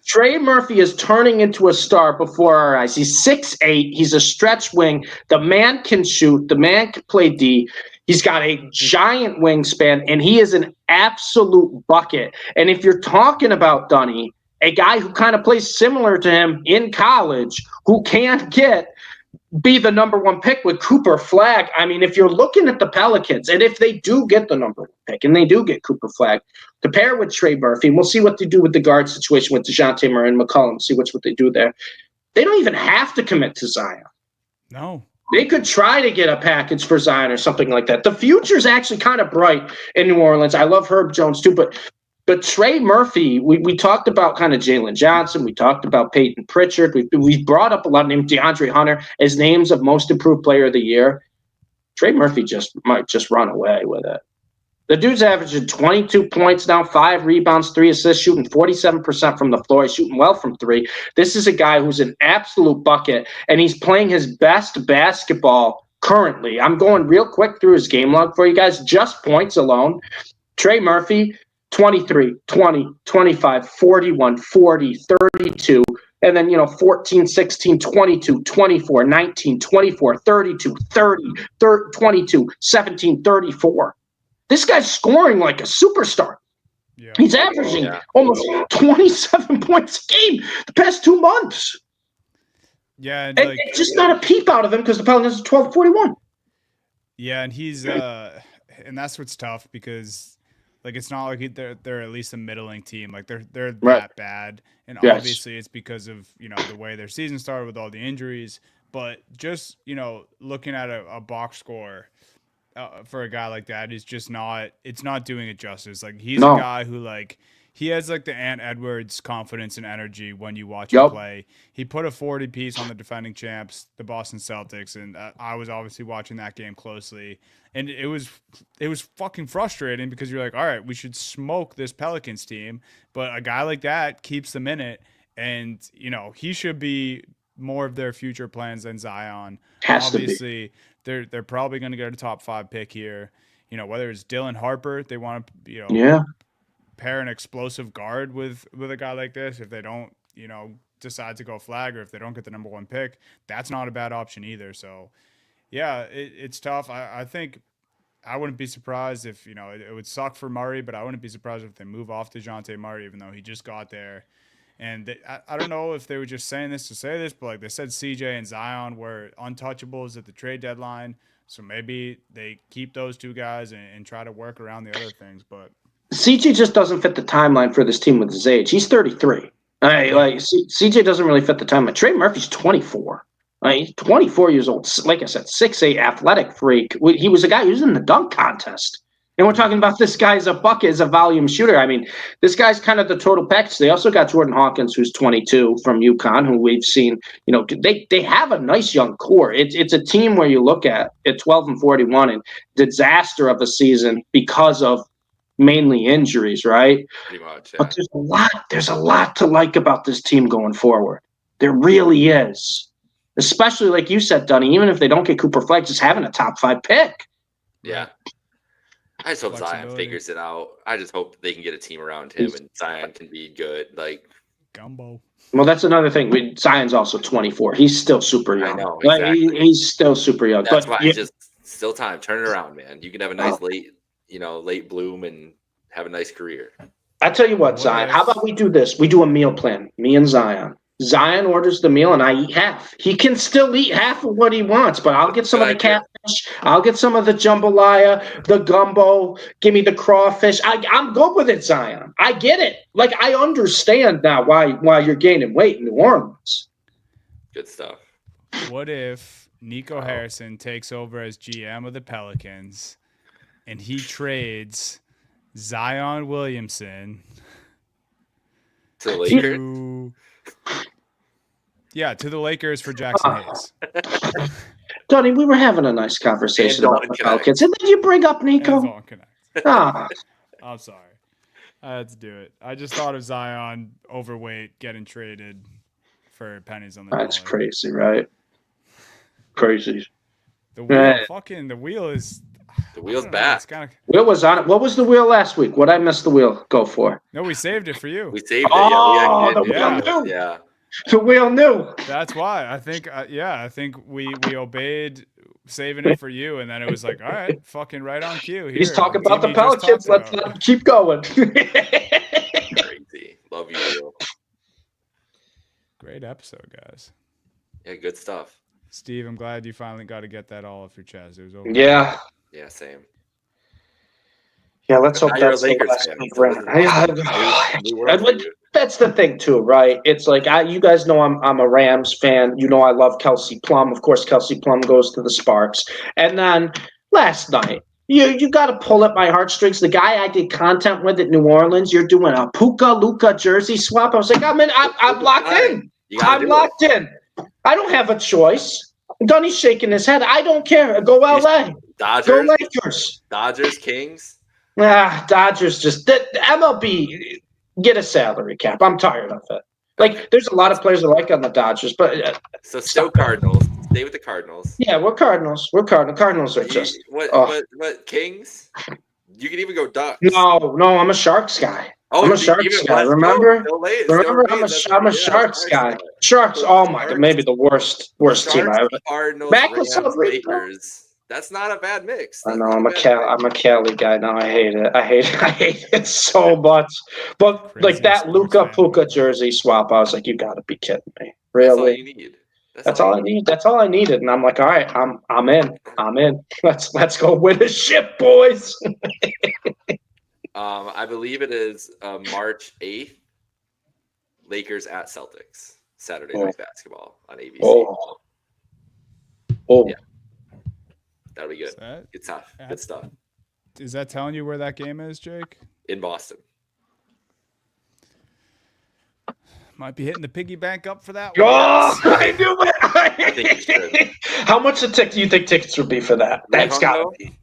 Trey Murphy is turning into a star before our eyes. He's 6'8". He's a stretch wing. The man can shoot. The man can play D. He's got a giant wingspan, and he is an absolute bucket. And if you're talking about Dunny, a guy who kind of plays similar to him in college, who can be the number one pick with Cooper Flagg. I mean, if you're looking at the Pelicans, and if they do get the number one pick, and they do get Cooper Flagg, to pair with Trey Murphy, and we'll see what they do with the guard situation with DeJounte Murray and McCollum, see what they do there. They don't even have to commit to Zion. No. They could try to get a package for Zion or something like that. The future's actually kind of bright in New Orleans. I love Herb Jones too, but Trey Murphy, we talked about kind of Jalen Johnson. We talked about Peyton Pritchard. We brought up a lot of names, DeAndre Hunter, as names of most improved player of the year. Trey Murphy might just run away with it. The dude's averaging 22 points now, 5 rebounds, 3 assists, shooting 47% from the floor. He's shooting well from 3. This is a guy who's an absolute bucket, and he's playing his best basketball currently. I'm going real quick through his game log for you guys, just points alone. Trey Murphy, 23, 20, 25, 41, 40, 32. And then, 14, 16, 22, 24, 19, 24, 32, 30, 22, 17, 34. This guy's scoring like a superstar. Yeah. He's averaging almost 27 points a game the past 2 months. Yeah. And it's just not a peep out of him because the Pelicans are 12-41. Yeah, and he's and that's what's tough because it's not like they're at least a middling team. Like they're that bad. And obviously it's because of, the way their season started with all the injuries. But just, looking at a box score for a guy like that is just it's not doing it justice. Like he's a guy who he has the Ant Edwards confidence and energy when you watch him play. He put a 40 piece on the defending champs, the Boston Celtics, and I was obviously watching that game closely. And it was fucking frustrating because you're like, all right, we should smoke this Pelicans team, but a guy like that keeps them in it, and he should be more of their future plans than Zion. Obviously, they're probably going to get a top 5 pick here. Whether it's Dylan Harper, they want to pair an explosive guard with a guy like this. If they don't decide to go Flagg, or if they don't get the number 1 pick, that's not a bad option either. So yeah, it's tough. I think I wouldn't be surprised if it would suck for Murray, but I wouldn't be surprised if they move off DeJounte Murray, even though he just got there. And I don't know if they were just saying this to say this, but they said CJ and Zion were untouchables at the trade deadline. So maybe they keep those 2 guys and try to work around the other things. But CJ just doesn't fit the timeline for this team with his age. He's 33. CJ doesn't really fit the timeline. Trey Murphy's 24. He's 24 years old. Like I said, 6'8", athletic freak. He was a guy who was in the dunk contest. And we're talking about this guy as a bucket, as a volume shooter. I mean, this guy's kind of the total package. They also got Jordan Hawkins, who's 22 from UConn, who we've seen. They have a nice young core. It's a team where you look at 12-41 and disaster of a season because of mainly injuries, right? Pretty much. Yeah. But there's a lot to like about this team going forward. There really is. Especially like you said, Dunny, even if they don't get Cooper Flagg, just having a top 5 pick. Yeah. I just hope Zion figures it out. I just hope they can get a team around him and Zion can be good. Gumbo. Well, that's another thing. Zion's also 24. He's still super young. I know, exactly. He's still super young. That's why it's just still time. Turn it around, man. You can have a nice late bloom and have a nice career. I tell you what, Zion, how about we do this? We do a meal plan, me and Zion. Zion orders the meal and I eat half. He can still eat half of what he wants, but I'll get some of the catfish. I'll get some of the jambalaya, the gumbo. Give me the crawfish. I'm good with it, Zion. I get it. I understand now why you're gaining weight in New Orleans. Good stuff. What if Nico Harrison takes over as GM of the Pelicans and he trades Zion Williamson to the Lakers? To the Lakers for Jackson Hayes. Donnie, we were having a nice conversation about the Pelicans. And then you bring up Nico? I'm sorry. I had to do it. I just thought of Zion overweight getting traded for pennies on the dollar. That's crazy, right? Crazy. The wheel is... The wheel's back. Wheel was on it. What was the wheel last week? What I missed the wheel go for? No, we saved it for you. We saved it. Yeah. We all knew. That's why I think, I think we obeyed saving it for you, and then it was like, all right, fucking right on cue. Here, He's talking about the team you just Pelicans. talked Let about. him keep going. Crazy. Love you, Will. Great episode, guys. Yeah, good stuff. Steve, I'm glad you finally got to get that all off your chest. It was over. Yeah. Yeah, same. Yeah, let's hope Now you're a that's the Lakers last fan, big so rant. this is new world for you. That's the thing too, right? It's like you guys know I'm a Rams fan. You know I love Kelsey Plum. Of course, Kelsey Plum goes to the Sparks. And then last night, you got to pull at my heartstrings. The guy I did content with at New Orleans, you're doing a Luka jersey swap. I was like, I'm locked in. I'm locked in. I don't have a choice. Dunny's shaking his head. I don't care. Go LA. Dodgers. Go Lakers. Dodgers, Kings. Dodgers just the MLB get a salary cap. I'm tired of it. Like, there's a lot of players I like on the Dodgers, but so still Cardinals. Stay with the Cardinals. Yeah, we're Cardinals. We're Cardinals. Cardinals are just what Kings? You can even go Ducks. No, I'm a Sharks guy. I'm a Sharks guy. Remember? I'm a Sharks guy. Sharks. Oh my God, maybe the worst team I ever. Cardinals, Rams, Lakers. That's not a bad mix. I know. I'm a Cali guy now. I hate it. I hate it so much. But Crazy like that Luka jersey swap, I was like, you got to be kidding me. Really? That's all you need. That's all I need. That's all I needed. And I'm like, all right, I'm in. I'm in. Let's go win a ship, boys. I believe it is March 8th. Lakers at Celtics. Saturday night basketball on ABC. Oh. Yeah. That'll be good. Good stuff. Good stuff. Is that telling you where that game is, Jake? In Boston. Might be hitting the piggy bank up for that one. Oh, I knew it. I think you should. How much do you think tickets would be for that? That's got to be.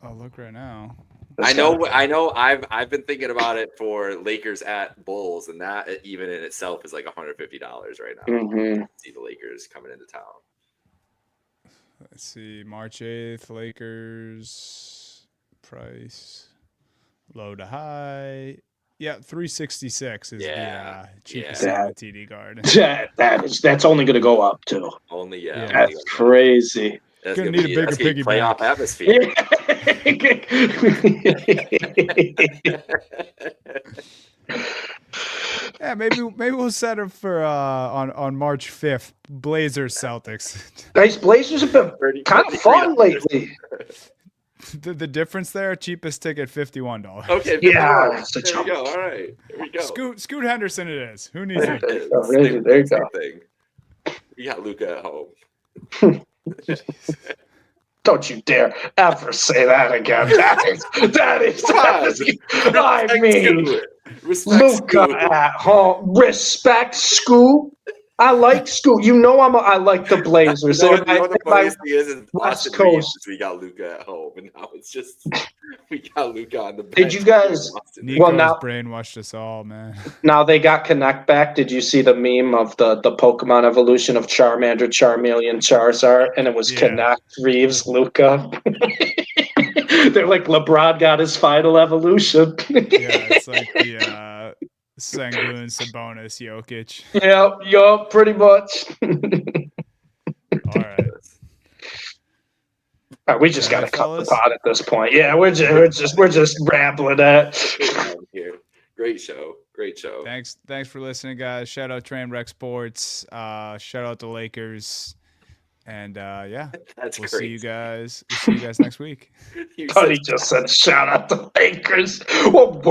I'll look right now. I know. I've been thinking about it for Lakers at Bulls, and that even in itself is like $150 right now. Mm-hmm. See the Lakers coming into town. Let's see, March 8th, Lakers price low to high. Yeah, 366 is the cheapest on the TD Garden. That's only going to go up too. That's crazy. That's gonna need a bigger piggy playoff bank. Atmosphere. Yeah, maybe we'll set it for on March 5th. Blazers Celtics. Nice. Blazers have been kind of fun lately. The difference there, cheapest ticket $51. Okay, yeah, there you go. All right, there we go. Scoot Henderson, it is. Who needs it? There you go. We got Luka at home. Don't you dare ever say that again. That is. I mean, Luka at home. Respect Scoot. I like Scoot. You know I like the Blazers. The funniest thing is West Coast. We got Luka at home, and now it's just we got Luka on the bench. Did you guys? Nico's brainwashed us all, man. Now they got Connect back. Did you see the meme of the Pokemon evolution of Charmander, Charmeleon, Charizard, and it was Connect, Reeves, Luka. They're like LeBron got his final evolution. It's like the Sengun, Sabonis, Jokic. Yeah, pretty much. All right. We just got to cut the pot at this point. Yeah, we're just rambling at. Great show. Thanks for listening, guys. Shout out Trainwreck Sports. Shout out the Lakers. And we'll see you guys. Next week. He just said shout out the Lakers. What